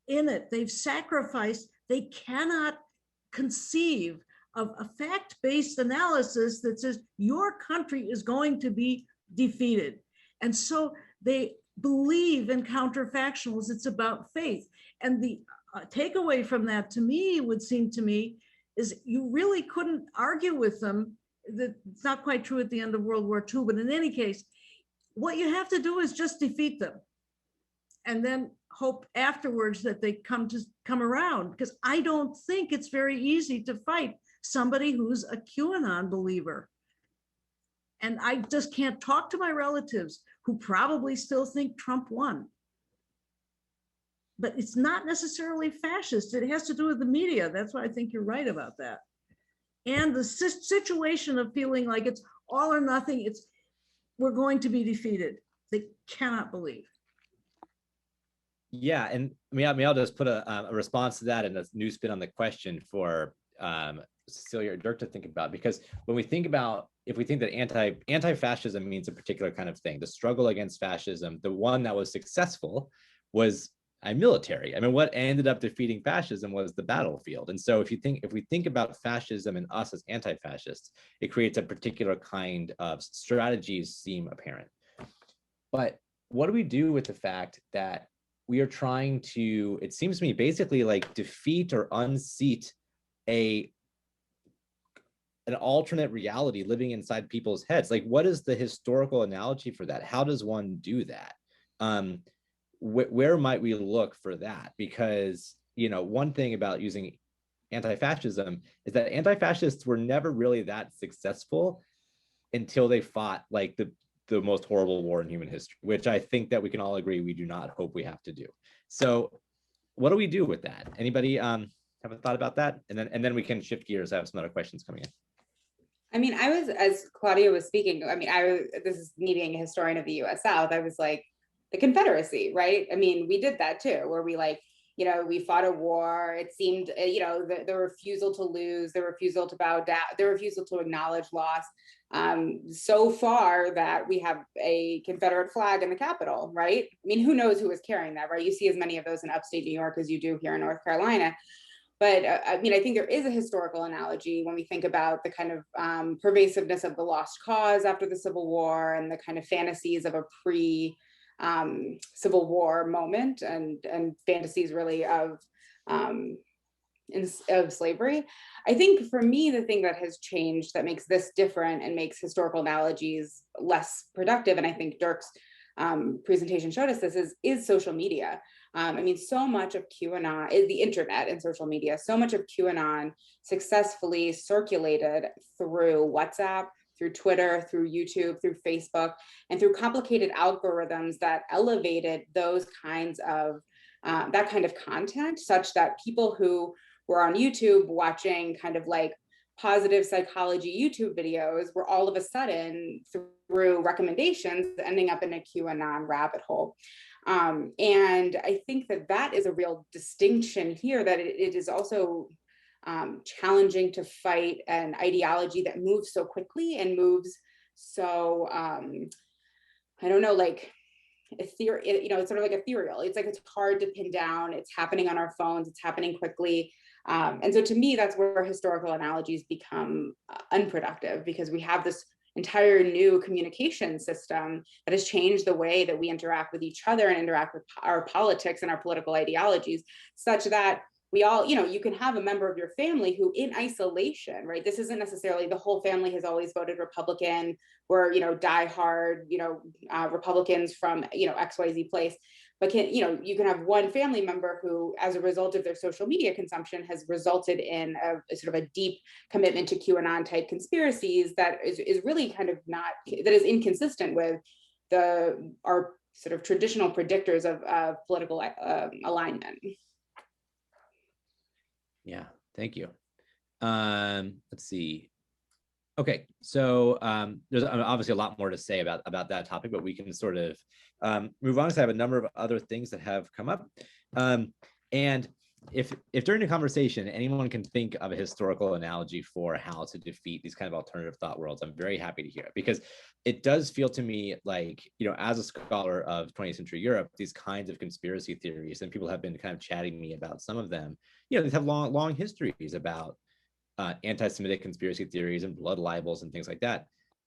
in it. They've sacrificed. They cannot conceive of a fact-based analysis that says your country is going to be defeated. And so they believe in counterfactuals. It's about faith. And the takeaway from that, to me, would seem to me, is you really couldn't argue with them. That it's not quite true at the end of World War II, but in any case, what you have to do is just defeat them, and then hope afterwards that they come around. Because I don't think it's very easy to fight somebody who's a QAnon believer. And I just can't talk to my relatives who probably still think Trump won. But it's not necessarily fascist. It has to do with the media. That's why I think you're right about that. And the situation of feeling like it's all or nothing, we're going to be defeated. They cannot believe. Yeah, and I'll just put a response to that and a new spin on the question for Cecilia or Dirk to think about, because when we think about, if we think that anti-fascism means a particular kind of thing, the struggle against fascism, the one that was successful was military. I mean, what ended up defeating fascism was the battlefield. And so if we think about fascism and us as anti-fascists, it creates a particular kind of strategies seem apparent. But what do we do with the fact that we are trying to, it seems to me, basically like defeat or unseat an alternate reality living inside people's heads? Like, what is the historical analogy for that? How does one do that? Where might we look for that? Because, one thing about using anti-fascism is that anti-fascists were never really that successful until they fought like the most horrible war in human history, which I think that we can all agree we do not hope we have to do. So what do we do with that? Anybody have a thought about that? And then we can shift gears. I have some other questions coming in. I mean, as Claudia was speaking, this is me being a historian of the US South, I was like, the Confederacy, right? I mean, we did that too, where we we fought a war. It seemed, the refusal to lose, the refusal to bow down, the refusal to acknowledge loss, so far that we have a Confederate flag in the Capitol, right? I mean, who knows who was carrying that, right? You see as many of those in upstate New York as you do here in North Carolina. But I think there is a historical analogy when we think about the kind of pervasiveness of the lost cause after the Civil War and the kind of fantasies of a Civil War moment and fantasies really of slavery. I think for me, the thing that has changed that makes this different and makes historical analogies less productive, and I think Dirk's presentation showed us this, is social media. So much of QAnon is the internet and social media. So much of QAnon successfully circulated through WhatsApp, through Twitter, through YouTube, through Facebook, and through complicated algorithms that elevated those kinds of, that kind of content, such that people who were on YouTube watching kind of like positive psychology YouTube videos were all of a sudden, through recommendations, ending up in a QAnon rabbit hole. And I think that is a real distinction here, that it is also challenging to fight an ideology that moves so quickly and moves so, like it's sort of like ethereal. It's like, it's hard to pin down. It's happening on our phones. It's happening quickly. And so to me, that's where historical analogies become unproductive, because we have this entire new communication system that has changed the way that we interact with each other and interact with our politics and our political ideologies, such that we all, you can have a member of your family who in isolation, right? This isn't necessarily the whole family has always voted Republican, or, diehard, Republicans from, XYZ place. But you can have one family member who, as a result of their social media consumption, has resulted in a sort of a deep commitment to QAnon type conspiracies that is really kind of that is inconsistent with our sort of traditional predictors of political alignment. Yeah, thank you. Let's see. Okay, so there's obviously a lot more to say about that topic, but we can sort of move on, because I have a number of other things that have come up. And if during the conversation, anyone can think of a historical analogy for how to defeat these kind of alternative thought worlds, I'm very happy to hear it, because it does feel to me like, as a scholar of 20th century Europe, these kinds of conspiracy theories, and people have been kind of chatting me about some of them, these have long histories about anti-Semitic conspiracy theories and blood libels and things like that.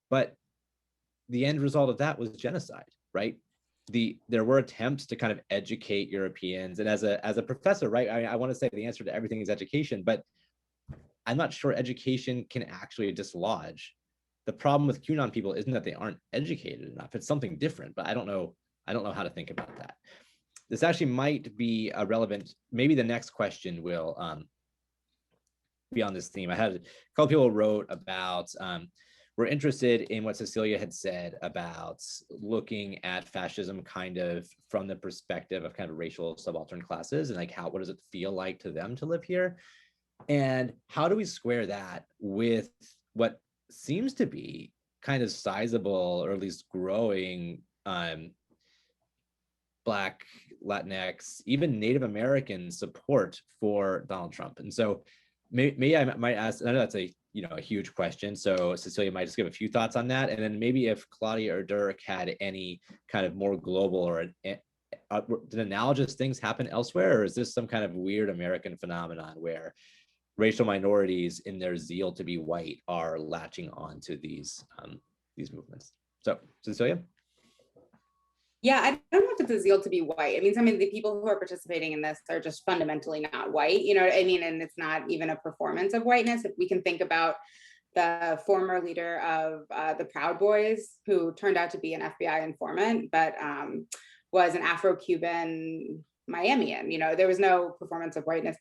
But the end result of that was genocide, right? There were attempts to kind of educate Europeans, and as a professor, right, I want to say the answer to everything is education, but I'm not sure education can actually dislodge. The problem with QAnon people isn't that they aren't educated enough. It's something different, but I don't know how to think about that. This actually might be a relevant, maybe the next question will be on this theme. I had a couple people wrote about, we're interested in what Cecilia had said about looking at fascism kind of from the perspective of kind of racial subaltern classes, and like what does it feel like to them to live here? And how do we square that with what seems to be kind of sizable, or at least growing, Black, Latinx, even Native American support for Donald Trump? And so maybe I might ask, I know that's a huge question, so Cecilia might just give a few thoughts on that, and then maybe if Claudia or Dirk had any kind of more global or did analogous things happen elsewhere, or is this some kind of weird American phenomenon where racial minorities in their zeal to be white are latching on to these movements? So Cecilia? Yeah, I don't know if it's a zeal to be white. I mean, the people who are participating in this are just fundamentally not white, you know what I mean? And it's not even a performance of whiteness. If we can think about the former leader of the Proud Boys, who turned out to be an FBI informant, but was an Afro-Cuban Miamian, there was no performance of whiteness.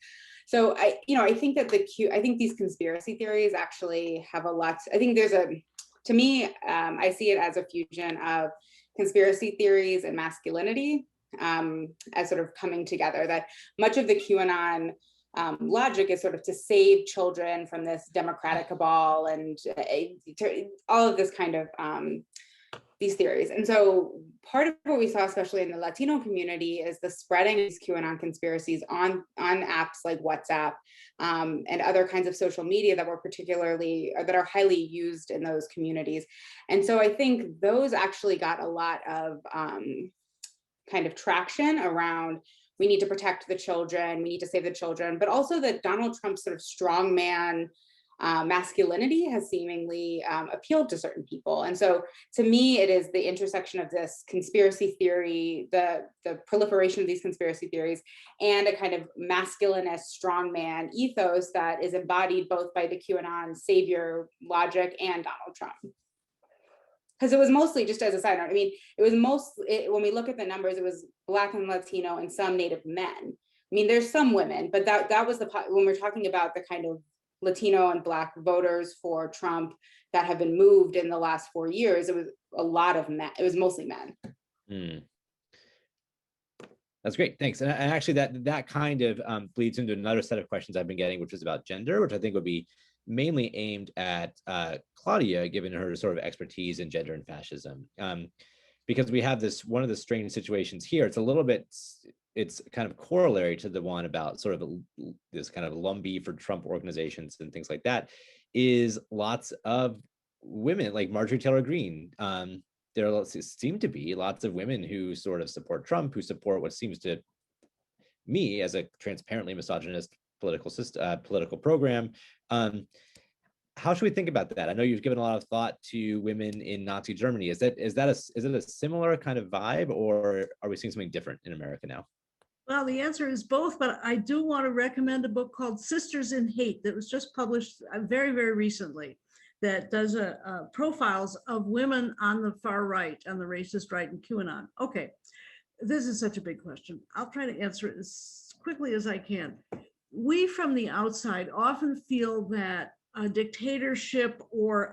So I think that I think these conspiracy theories actually have a lot, I think to me, I see it as a fusion of conspiracy theories and masculinity as sort of coming together, that much of the QAnon logic is sort of to save children from this democratic cabal and all of this kind of these theories. And so part of what we saw, especially in the Latino community, is the spreading of these QAnon conspiracies on apps like WhatsApp and other kinds of social media that are highly used in those communities. And so I think those actually got a lot of kind of traction around, we need to protect the children, we need to save the children, but also that Donald Trump's sort of strongman masculinity has seemingly appealed to certain people. And so to me, it is the intersection of this conspiracy theory, the proliferation of these conspiracy theories, and a kind of masculinist strongman ethos that is embodied both by the QAnon savior logic and Donald Trump. Because it was mostly, just as a side note, I mean, it was when we look at the numbers, it was Black and Latino and some Native men. I mean, there's some women, but that was when we're talking about the kind of Latino and Black voters for Trump that have been moved in the last 4 years, it was a lot of men. It was mostly men. That's great, thanks. And actually that kind of bleeds into another set of questions I've been getting, which is about gender, which I think would be mainly aimed at Claudia, given her sort of expertise in gender and fascism. Because we have one of the strange situations here, it's kind of corollary to the one about sort of this kind of Lumbee for Trump organizations and things like that, is lots of women like Marjorie Taylor Greene. There seem to be lots of women who sort of support Trump, who support what seems to me as a transparently misogynist political program. How should we think about that? I know you've given a lot of thought to women in Nazi Germany. Is it a similar kind of vibe, or are we seeing something different in America now? Well, the answer is both, but I do want to recommend a book called Sisters in Hate that was just published very, very recently, that does profiles of women on the far right, on the racist right, and QAnon. Okay, this is such a big question. I'll try to answer it as quickly as I can. We from the outside often feel that a dictatorship or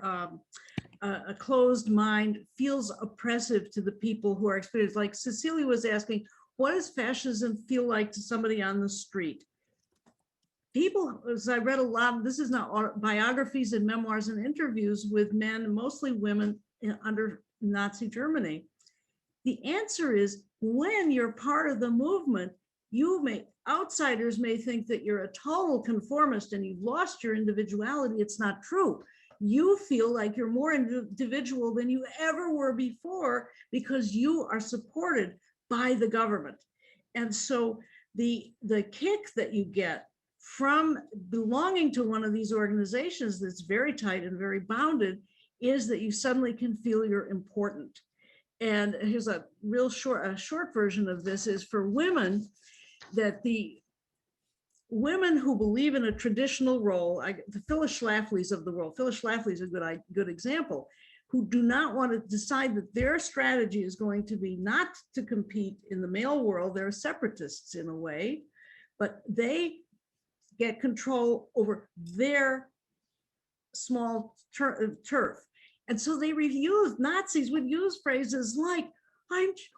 a closed mind feels oppressive to the people who are experienced. Like Cecilia was asking, what does fascism feel like to somebody on the street? People, as I read a lot, this is not biographies and memoirs and interviews with men, mostly women under Nazi Germany. The answer is, when you're part of the movement, outsiders may think that you're a total conformist and you've lost your individuality. It's not true. You feel like you're more individual than you ever were before because you are supported by the government. And so the kick that you get from belonging to one of these organizations that's very tight and very bounded is that you suddenly can feel you're important. And here's a short version of this is for women, that the women who believe in a traditional role, the Phyllis Schlafly's of the world, Phyllis Schlafly is a good example, who do not want to decide that their strategy is going to be not to compete in the male world. They're separatists in a way, but they get control over their small turf. And so Nazis would use phrases like,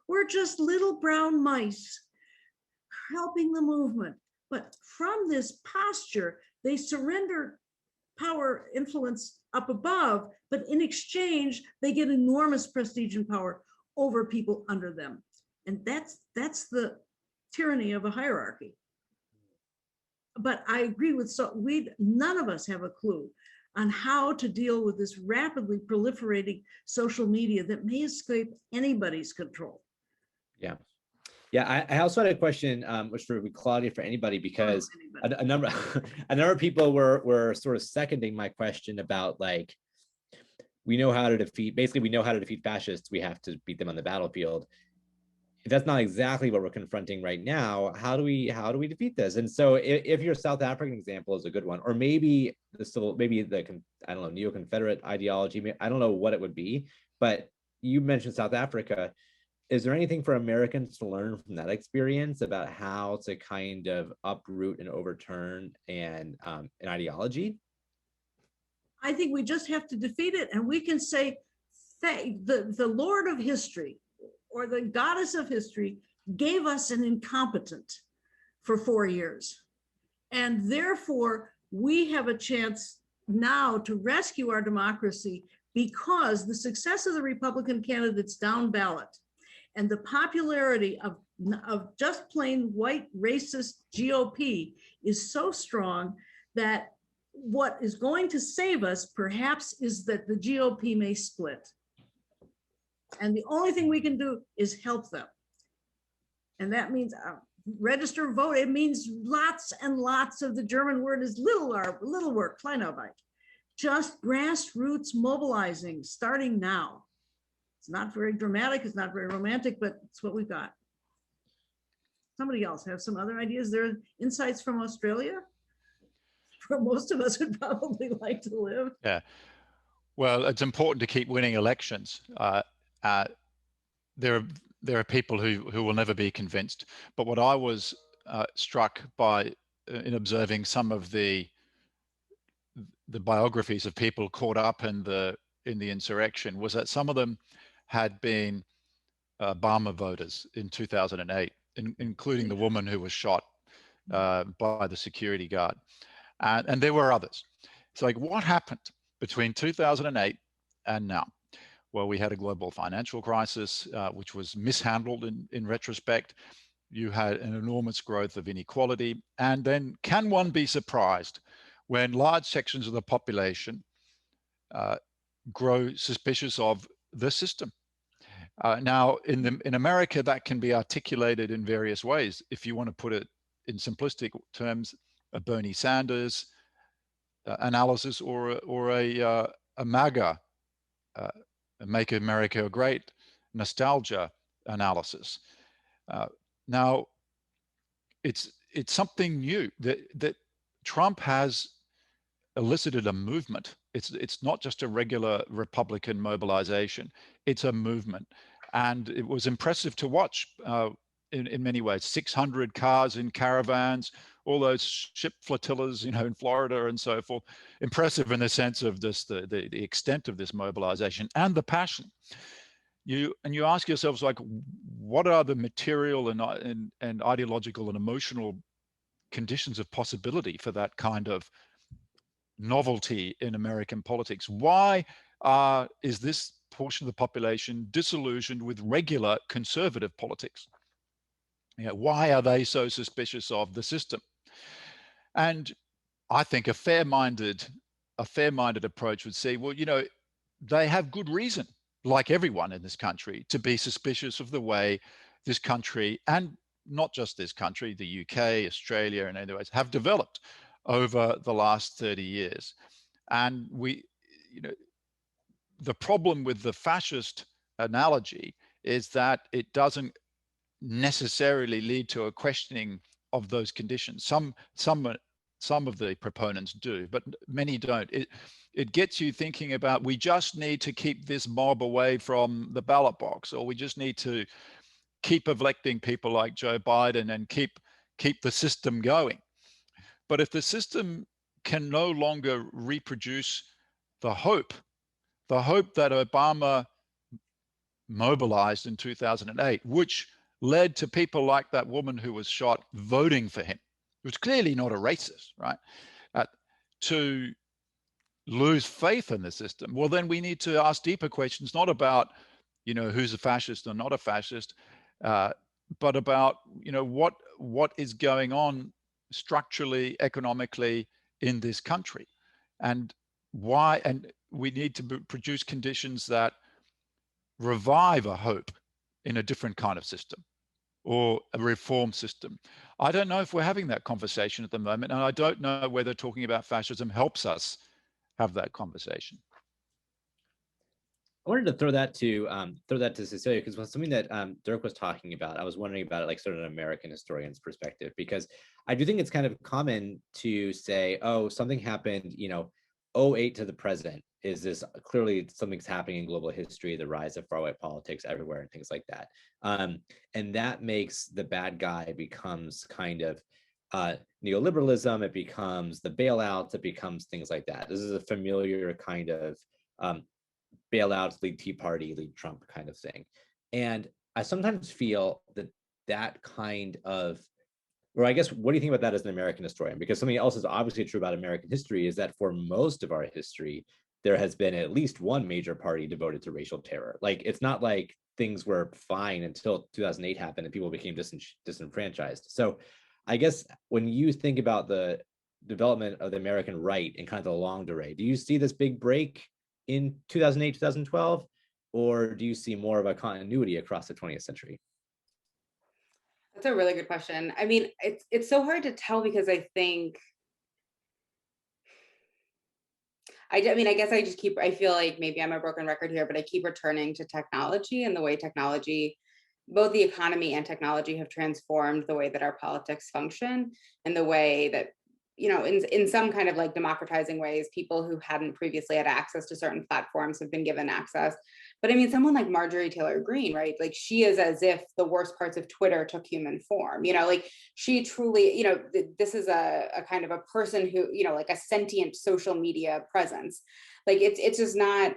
we're just little brown mice helping the movement. But from this posture, they surrender power, influence up above, but in exchange, they get enormous prestige and power over people under them. And that's the tyranny of a hierarchy. But I agree with, none of us have a clue on how to deal with this rapidly proliferating social media that may escape anybody's control. Yeah. Yeah, I also had a question, which for Claudia, for anybody, because a number of people were sort of seconding my question about, like, we know how to defeat fascists, we have to beat them on the battlefield. If that's not exactly what we're confronting right now, how do we defeat this? And so if your South African example is a good one, or maybe the I don't know, neo-Confederate ideology, I don't know what it would be, but you mentioned South Africa. Is there anything for Americans to learn from that experience about how to kind of uproot and overturn an ideology? I think we just have to defeat it, and we can say, the Lord of history or the goddess of history gave us an incompetent for 4 years. And therefore, we have a chance now to rescue our democracy, because the success of the Republican candidates down ballot and the popularity of just plain white racist GOP is so strong that what is going to save us perhaps is that the GOP may split. And the only thing we can do is help them. And that means register, vote. It means lots and lots of, the German word is little work, Kleinarbeit. Just grassroots mobilizing, starting now. It's not very dramatic, it's not very romantic, but it's what we've got. Somebody else have some other ideas? There are insights from Australia, where most of us would probably like to live. Yeah, well, it's important to keep winning elections. There are people who will never be convinced. But what I was struck by in observing some of the biographies of people caught up in the insurrection was that some of them had been Obama voters in 2008, including the woman who was shot by the security guard, and there were others. It's like, what happened between 2008 and now? Well, we had a global financial crisis, which was mishandled in retrospect. You had an enormous growth of inequality. And then can one be surprised when large sections of the population grow suspicious of the system? Now, in America, that can be articulated in various ways. If you want to put it in simplistic terms, a Bernie Sanders analysis, or a MAGA, Make America Great nostalgia analysis. Now, it's something new that Trump has elicited a movement. It's not just a regular Republican mobilization. It's a movement, and it was impressive to watch in many ways. 600 cars in caravans, all those ship flotillas, in Florida and so forth. Impressive in the sense of this, the extent of this mobilization and the passion. You ask yourselves, like, what are the material and ideological and emotional conditions of possibility for that kind of novelty in American politics? Why is this portion of the population disillusioned with regular conservative politics? Why are they so suspicious of the system? And I think a fair-minded approach would say, well, they have good reason, like everyone in this country, to be suspicious of the way this country and not just this country, the UK, Australia, and otherwise, have developed over the last 30 years. And the problem with the fascist analogy is that it doesn't necessarily lead to a questioning of those conditions. Some of the proponents do, but many don't. It gets you thinking about, we just need to keep this mob away from the ballot box, or we just need to keep electing people like Joe Biden and keep the system going. But if the system can no longer reproduce the hope that Obama mobilized in 2008, which led to people like that woman who was shot voting for him, who's clearly not a racist, right? To lose faith in the system, well, then we need to ask deeper questions, not about, who's a fascist or not a fascist, but about, what is going on structurally, economically in this country, and why. And we need to produce conditions that revive a hope in a different kind of system, or a reform system. I don't know if we're having that conversation at the moment, and I don't know whether talking about fascism helps us have that conversation. I wanted to throw that to Cecilia, because was something that Dirk was talking about. I was wondering about it, like sort of an American historian's perspective, because I do think it's kind of common to say, oh, something happened, 08 to the present. Is this clearly something's happening in global history, the rise of far right politics everywhere and things like that. And that makes the bad guy becomes kind of neoliberalism, it becomes the bailouts, it becomes things like that. This is a familiar kind of bailouts, lead Tea Party, lead Trump kind of thing. And I sometimes feel that kind of, or I guess, what do you think about that as an American historian? Because something else is obviously true about American history is that for most of our history, there has been at least one major party devoted to racial terror. Like, it's not like things were fine until 2008 happened and people became disenfranchised. So I guess when you think about the development of the American right in kind of the longue durée, do you see this big break in 2008, 2012, or do you see more of a continuity across the 20th century? That's a really good question. I mean, it's so hard to tell, because I think, I guess I feel like maybe I'm a broken record here, but I keep returning to technology and the way technology, both the economy and technology, have transformed the way that our politics function, and the way that, in some kind of like democratizing ways, people who hadn't previously had access to certain platforms have been given access. But I mean, someone like Marjorie Taylor Greene, right? Like, she is as if the worst parts of Twitter took human form, like she truly, this is a kind of a person who, like a sentient social media presence. Like, it's just not,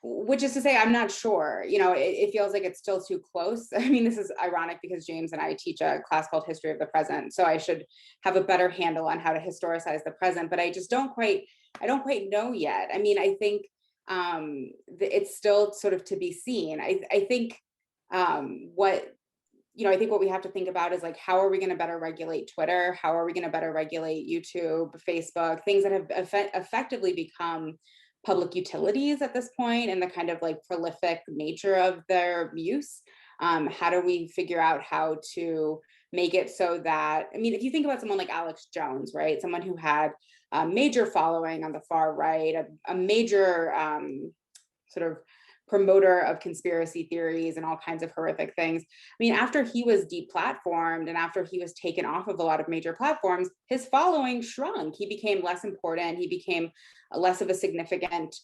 which is to say, I'm not sure, it feels like it's still too close. I mean, this is ironic because James and I teach a class called History of the Present, so I should have a better handle on how to historicize the present, but I don't quite know yet. I mean, I think it's still sort of to be seen. I think what we have to think about is, like, how are we going to better regulate Twitter? How are we going to better regulate YouTube, Facebook, things that have effectively become public utilities at this point, and the kind of like prolific nature of their use? How do we figure out how to make it so that, I mean, if you think about someone like Alex Jones, right? Someone who had a major following on the far right, a major sort of promoter of conspiracy theories and all kinds of horrific things. I mean, after he was deplatformed and after he was taken off of a lot of major platforms, his following shrunk. He became less important. He became less of a significant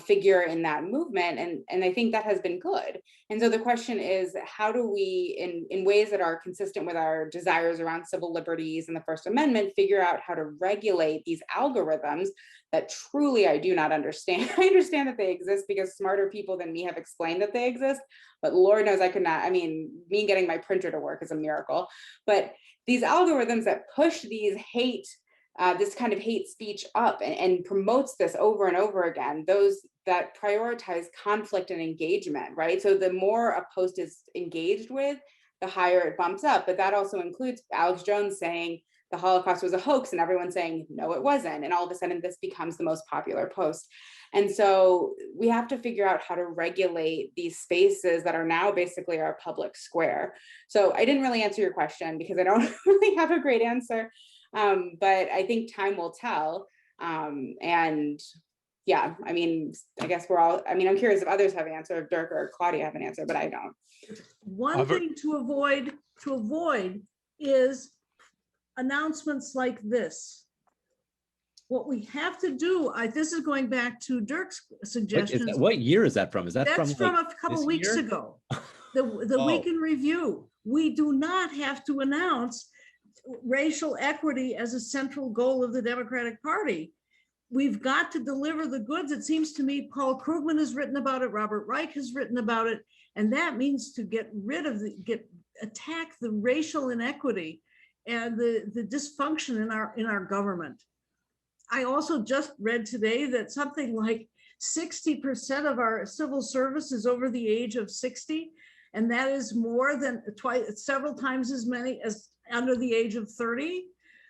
figure in that movement. And I think that has been good. And so the question is, how do we, in ways that are consistent with our desires around civil liberties and the First Amendment, figure out how to regulate these algorithms that truly I do not understand. I understand that they exist because smarter people than me have explained that they exist, but Lord knows I could not. I mean, me getting my printer to work is a miracle. But these algorithms that push these this kind of hate speech up and promotes this over and over again, those that prioritize conflict and engagement, right? So the more a post is engaged with, the higher it bumps up. But that also includes Alex Jones saying the Holocaust was a hoax, and everyone's saying, no, it wasn't. And all of a sudden this becomes the most popular post. And so we have to figure out how to regulate these spaces that are now basically our public square. So I didn't really answer your question because I don't really have a great answer, but I think time will tell. And yeah, I mean, I guess we're all, I mean, I'm curious if others have an answer, if Dirk or Claudia have an answer, but I don't. One thing to avoid is announcements like this. What we have to do, this is going back to Dirk's suggestions. What year is that from? Is that That's from like a couple weeks year? ago. The week in review. We do not have to announce racial equity as a central goal of the Democratic Party. We've got to deliver the goods. It seems to me Paul Krugman has written about it, Robert Reich has written about it, and that means to get rid of attack the racial inequity and the dysfunction in our government. I also just read today that something like 60% of our civil service is over the age of 60, and that is more than several times as many as under the age of 30.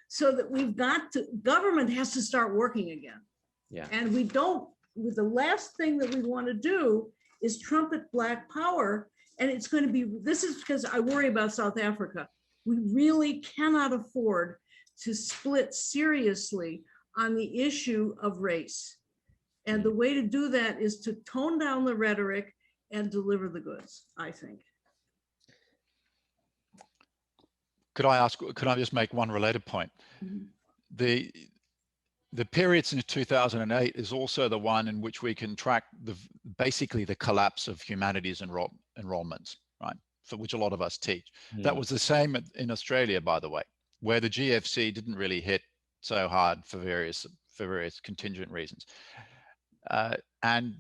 So that government has to start working again. Yeah. And the last thing that we want to do is trumpet Black power. And it's going to be, this is because I worry about South Africa. We really cannot afford to split seriously on the issue of race. And the way to do that is to tone down the rhetoric and deliver the goods, I think. Could I just make one related point? Mm-hmm. The period since 2008 is also the one in which we can track basically the collapse of humanities enrollments, right? For which a lot of us teach. Mm. That was the same in Australia, by the way, where the GFC didn't really hit so hard for various contingent reasons. And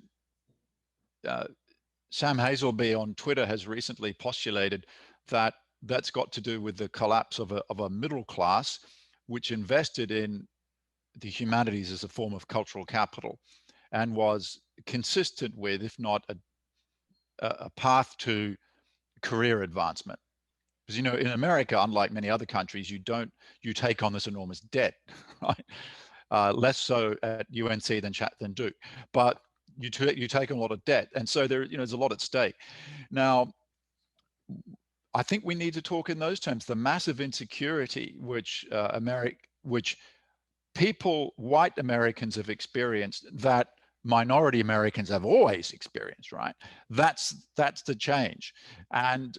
Sam Hazelby on Twitter has recently postulated that that's got to do with the collapse of a middle class, which invested in the humanities as a form of cultural capital and was consistent with, if not a path to career advancement. Because, you know, in America, unlike many other countries, you take on this enormous debt, right? Less so at UNC than Duke, but you take on a lot of debt. And so there's a lot at stake. Now, I think we need to talk in those terms. The massive insecurity which white Americans have experienced, that minority Americans have always experienced, right? That's the change, and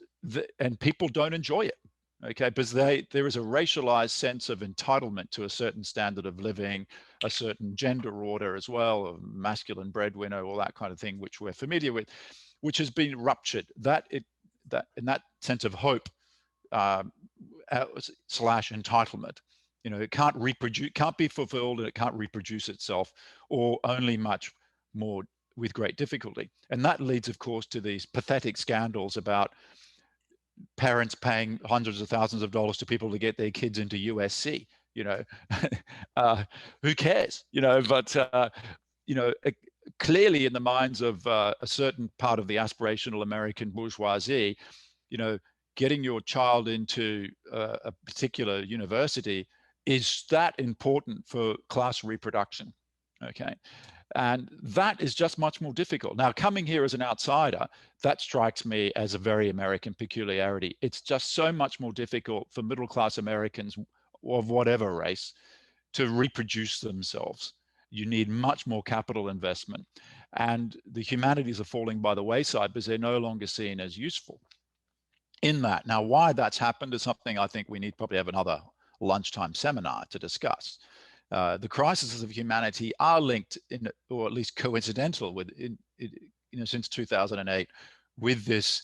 people don't enjoy it, okay? Because there is a racialized sense of entitlement to a certain standard of living, a certain gender order as well, a masculine breadwinner, all that kind of thing, which we're familiar with, which has been ruptured. That in that sense of hope / entitlement, you know, it can't be fulfilled, and it can't reproduce itself, or only much more with great difficulty. And that leads, of course, to these pathetic scandals about parents paying hundreds of thousands of dollars to people to get their kids into USC. You know, who cares? You know, but you know, clearly in the minds of a certain part of the aspirational American bourgeoisie, you know, getting your child into a particular university is that important for class reproduction, okay? And that is just much more difficult. Now, coming here as an outsider, that strikes me as a very American peculiarity. It's just so much more difficult for middle-class Americans of whatever race to reproduce themselves. You need much more capital investment. And the humanities are falling by the wayside because they're no longer seen as useful in that. Now, why that's happened is something I think we need probably have another lunchtime seminar to discuss. The crises of humanity are linked, or at least coincidental with, since 2008, with this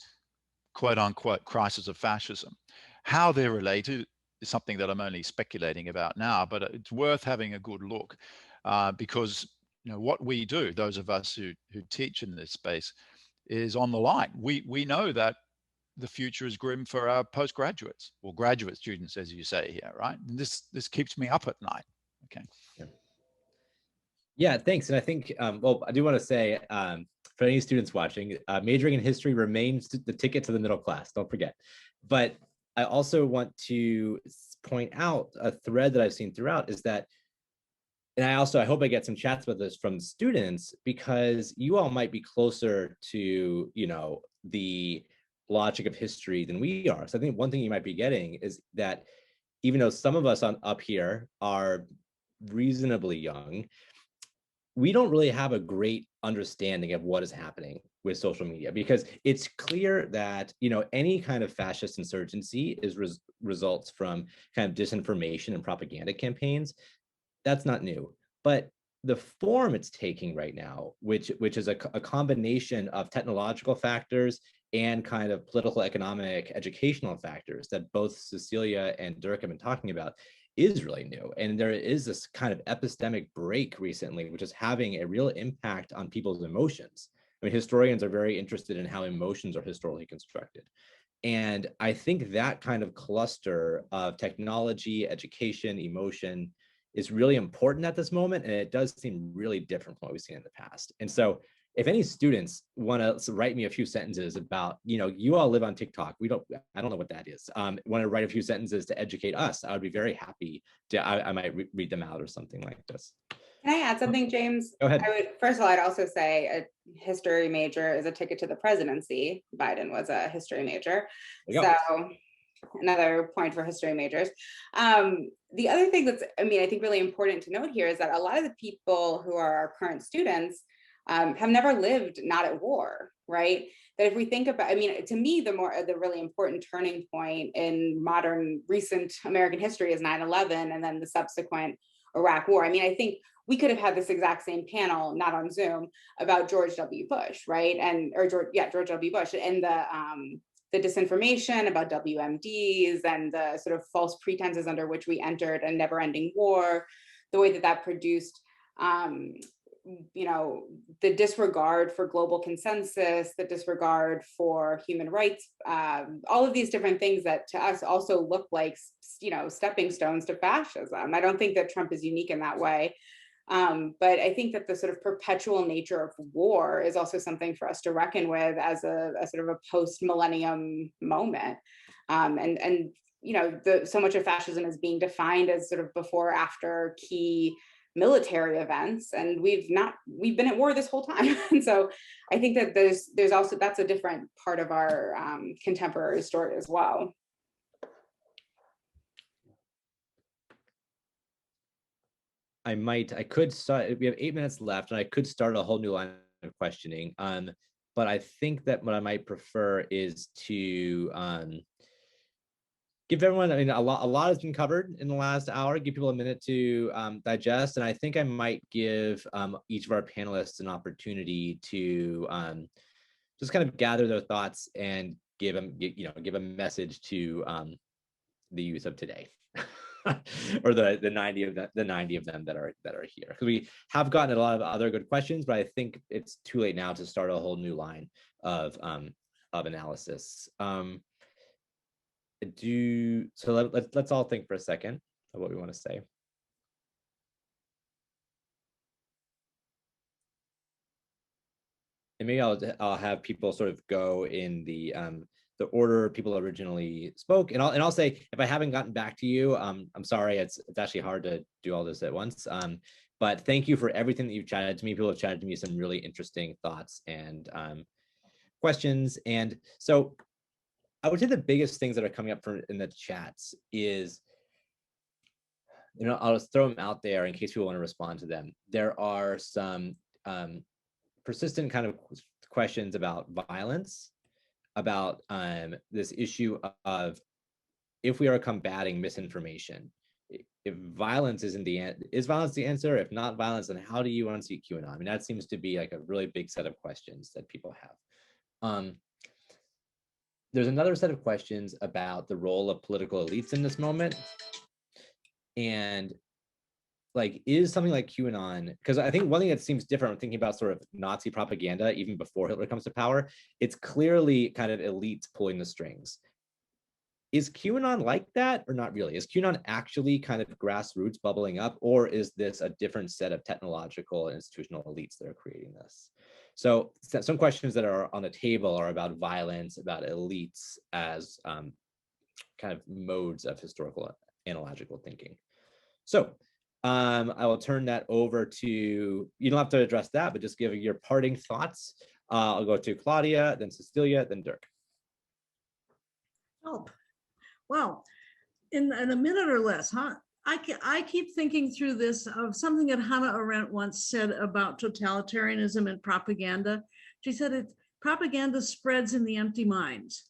quote unquote crisis of fascism. How they're related is something that I'm only speculating about now, but it's worth having a good look because what we do, those of us who teach in this space, is on the line. We know that the future is grim for our postgraduates or graduate students, as you say here, right? And this keeps me up at night. Okay. Yeah, thanks. And I think, well, I do want to say, for any students watching, majoring in history remains the ticket to the middle class. Don't forget. But I also want to point out a thread that I've seen throughout is that, and I hope I get some chats about this from students, because you all might be closer to, the logic of history than we are. So I think one thing you might be getting is that even though some of us up here are reasonably young, we don't really have a great understanding of what is happening with social media, because it's clear that any kind of fascist insurgency is results from kind of disinformation and propaganda campaigns. That's not new, but the form it's taking right now, which is a combination of technological factors and kind of political, economic, educational factors that both Cecilia and Dirk have been talking about, is really new. And there is this kind of epistemic break recently, which is having a real impact on people's emotions. I mean, historians are very interested in how emotions are historically constructed. And I think that kind of cluster of technology, education, emotion is really important at this moment. And it does seem really different from what we've seen in the past. And so if any students want to write me a few sentences about, you all live on TikTok. I don't know what that is. Want to write a few sentences to educate us, I would be very happy to, I might read them out or something like this. Can I add something, James? Go ahead. First of all, I'd also say a history major is a ticket to the presidency. Biden was a history major. So another point for history majors. The other thing that's, I think really important to note here is that a lot of the people who are our current students have never lived not at war, right? That if we think about, to me, the really important turning point in modern recent American history is 9/11 and then the subsequent Iraq War. I think we could have had this exact same panel, not on Zoom, about George W. Bush, right? George W. Bush and the disinformation about WMDs and the sort of false pretenses under which we entered a never-ending war, the way that produced the disregard for global consensus, the disregard for human rights, all of these different things that to us also look like, stepping stones to fascism. I don't think that Trump is unique in that way. But I think that the sort of perpetual nature of war is also something for us to reckon with as a sort of a post-millennium moment. So much of fascism is being defined as sort of before, after key military events, and we've been at war this whole time. And so I think that there's also, that's a different part of our contemporary story as well. I could start, we have 8 minutes left, and I could start a whole new line of questioning. But I think that what I might prefer is to give everyone, a lot has been covered in the last hour, give people a minute to digest. And I think I might give each of our panelists an opportunity to just kind of gather their thoughts and give a message to the youth of today. Or the 90 of them that are here, because we have gotten a lot of other good questions, but I think it's too late now to start a whole new line of analysis. Let's all think for a second of what we want to say. And maybe I'll have people sort of go in the order people originally spoke, and I'll say, if I haven't gotten back to you, I'm sorry. It's actually hard to do all this at once. But thank you for everything that you've chatted to me. People have chatted to me some really interesting thoughts and questions. And so I would say the biggest things that are coming up in the chats is, I'll just throw them out there in case people want to respond to them. There are some persistent kind of questions about violence, about this issue of, if we are combating misinformation, if violence isn't is violence the answer? If not violence, then how do you unseat QAnon? That seems to be like a really big set of questions that people have. There's another set of questions about the role of political elites in this moment. And is something like QAnon, because I think one thing that seems different, I'm thinking about sort of Nazi propaganda, even before Hitler comes to power, it's clearly kind of elites pulling the strings. Is QAnon like that or not really? Is QAnon actually kind of grassroots bubbling up, or is this a different set of technological and institutional elites that are creating this? So some questions that are on the table are about violence, about elites as kind of modes of historical analogical thinking. So I will turn that over to, you don't have to address that, but just give your parting thoughts. I'll go to Claudia, then Cecilia, then Dirk. Oh, well, in a minute or less, huh? I keep thinking through this of something that Hannah Arendt once said about totalitarianism and propaganda. She said propaganda spreads in the empty minds.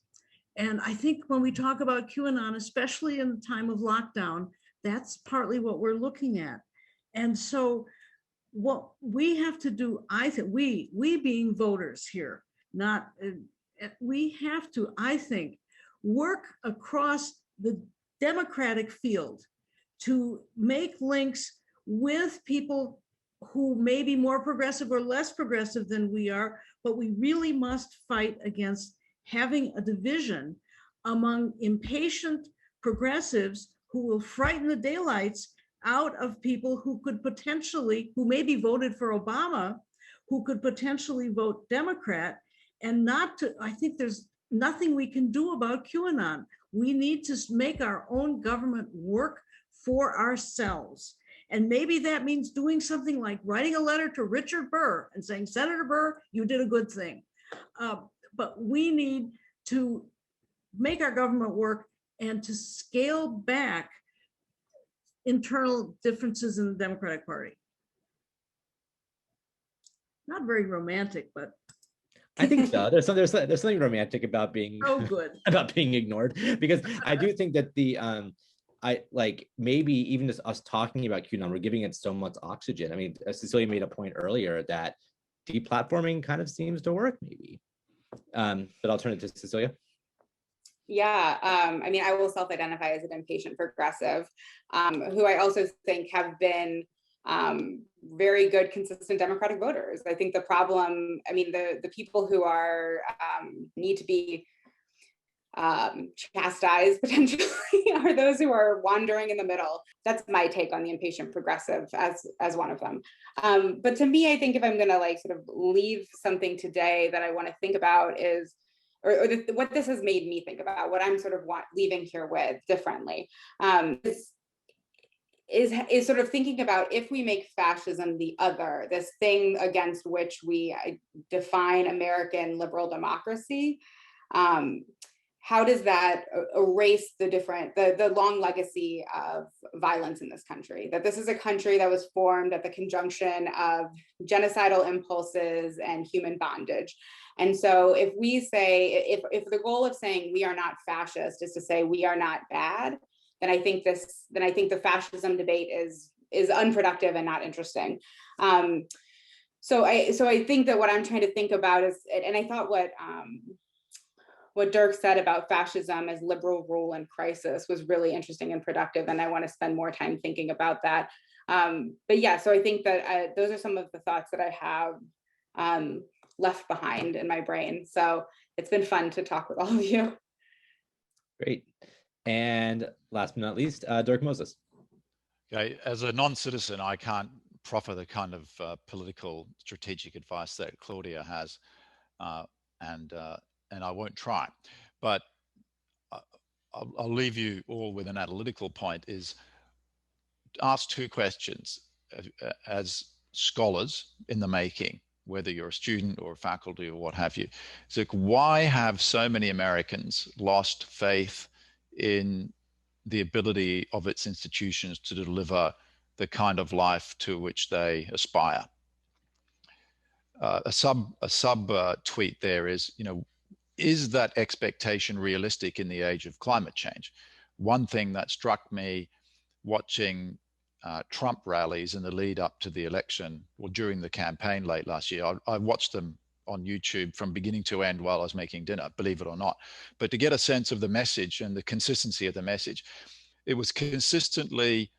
And I think when we talk about QAnon, especially in the time of lockdown, that's partly what we're looking at. And so what we have to do, I think, we being voters here, not, we have to, I think, work across the democratic field to make links with people who may be more progressive or less progressive than we are, but we really must fight against having a division among impatient progressives who will frighten the daylights out of people who could potentially, who maybe voted for Obama, who could potentially vote Democrat, and not to, I think there's nothing we can do about QAnon. We need to make our own government work for ourselves. And maybe that means doing something like writing a letter to Richard Burr and saying, Senator Burr, you did a good thing. But we need to make our government work and to scale back internal differences in the Democratic Party. Not very romantic, but I think so. There's something romantic about being good about being ignored, because I do think that I like, maybe even just us talking about QAnon, we're giving it so much oxygen. I mean, Cecilia made a point earlier that deplatforming kind of seems to work, maybe. But I'll turn it to Cecilia. Yeah, I mean, I will self-identify as an impatient progressive, who I also think have been very good, consistent Democratic voters. I think the problem, I mean, the people who are need to be chastised potentially are those who are wandering in the middle. That's my take on the impatient progressive as one of them. But to me, I think if I'm going to like sort of leave something today that I want to think about is, what this has made me think about, what I'm sort of leaving here with differently, is sort of thinking about, if we make fascism the other, this thing against which we define American liberal democracy, how does that erase the long legacy of violence in this country? That this is a country that was formed at the conjunction of genocidal impulses and human bondage. And so if we say, if the goal of saying we are not fascist is to say we are not bad, then I think the fascism debate is unproductive and not interesting. So I think that what I'm trying to think about is, and I thought what Dirk said about fascism as liberal rule in crisis was really interesting and productive, and I want to spend more time thinking about that. But yeah, so I think that those are some of the thoughts that I have left behind in my brain. So it's been fun to talk with all of you. Great. And last but not least, Dirk Moses. Okay, as a non-citizen, I can't proffer the kind of political strategic advice that Claudia has, and I won't try. But I'll leave you all with an analytical point: is ask two questions as scholars in the making, whether you're a student or a faculty or what have you. It's like, why have so many Americans lost faith in the ability of its institutions to deliver the kind of life to which they aspire? A sub tweet there is, is that expectation realistic in the age of climate change? One thing that struck me watching Trump rallies in the lead up to the election, or during the campaign late last year, I watched them on YouTube from beginning to end while I was making dinner, believe it or not. But to get a sense of the message and the consistency of the message, it was consistently,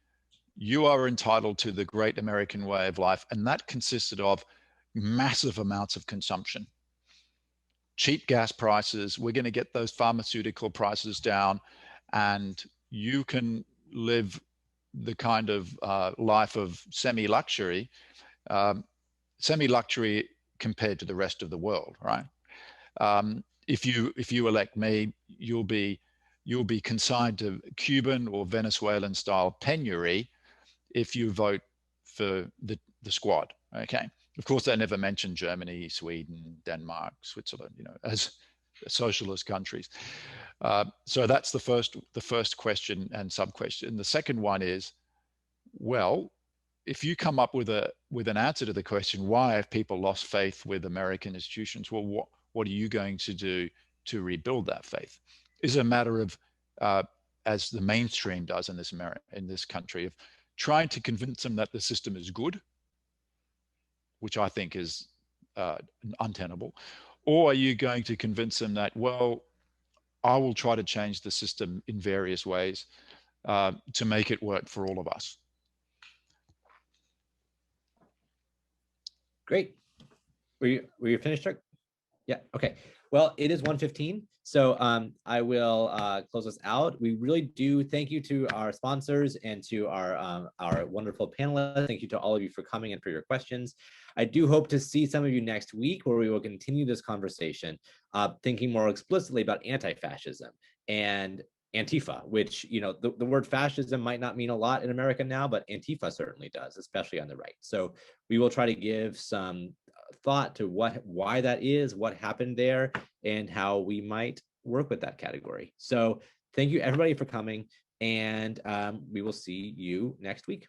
you are entitled to the great American way of life. And that consisted of massive amounts of consumption. Cheap gas prices, we're going to get those pharmaceutical prices down, and you can live the kind of life of semi-luxury compared to the rest of the world, right? If you elect me, you'll be you'll be consigned to Cuban or Venezuelan style penury if you vote for the squad. Okay. Of course, they never mentioned Germany, Sweden, Denmark, Switzerland, as socialist countries. So that's the first question and sub-question. The second one is, well, if you come up with an answer to the question, why have people lost faith with American institutions? Well, what are you going to do to rebuild that faith? Is a matter of, as the mainstream does in this country, of trying to convince them that the system is good, which I think is untenable, or are you going to convince them that, well, I will try to change the system in various ways to make it work for all of us? Great. Were you finished, Dirk? Yeah. Okay. Well, it is 1:15, so I will close us out. We really do thank you to our sponsors and to our wonderful panelists. Thank you to all of you for coming and for your questions. I do hope to see some of you next week, where we will continue this conversation, thinking more explicitly about anti-fascism and Antifa, which, the word fascism might not mean a lot in America now, but Antifa certainly does, especially on the right. So we will try to give some thought to why that is, what happened there, and how we might work with that category. So thank you everybody for coming, and we will see you next week.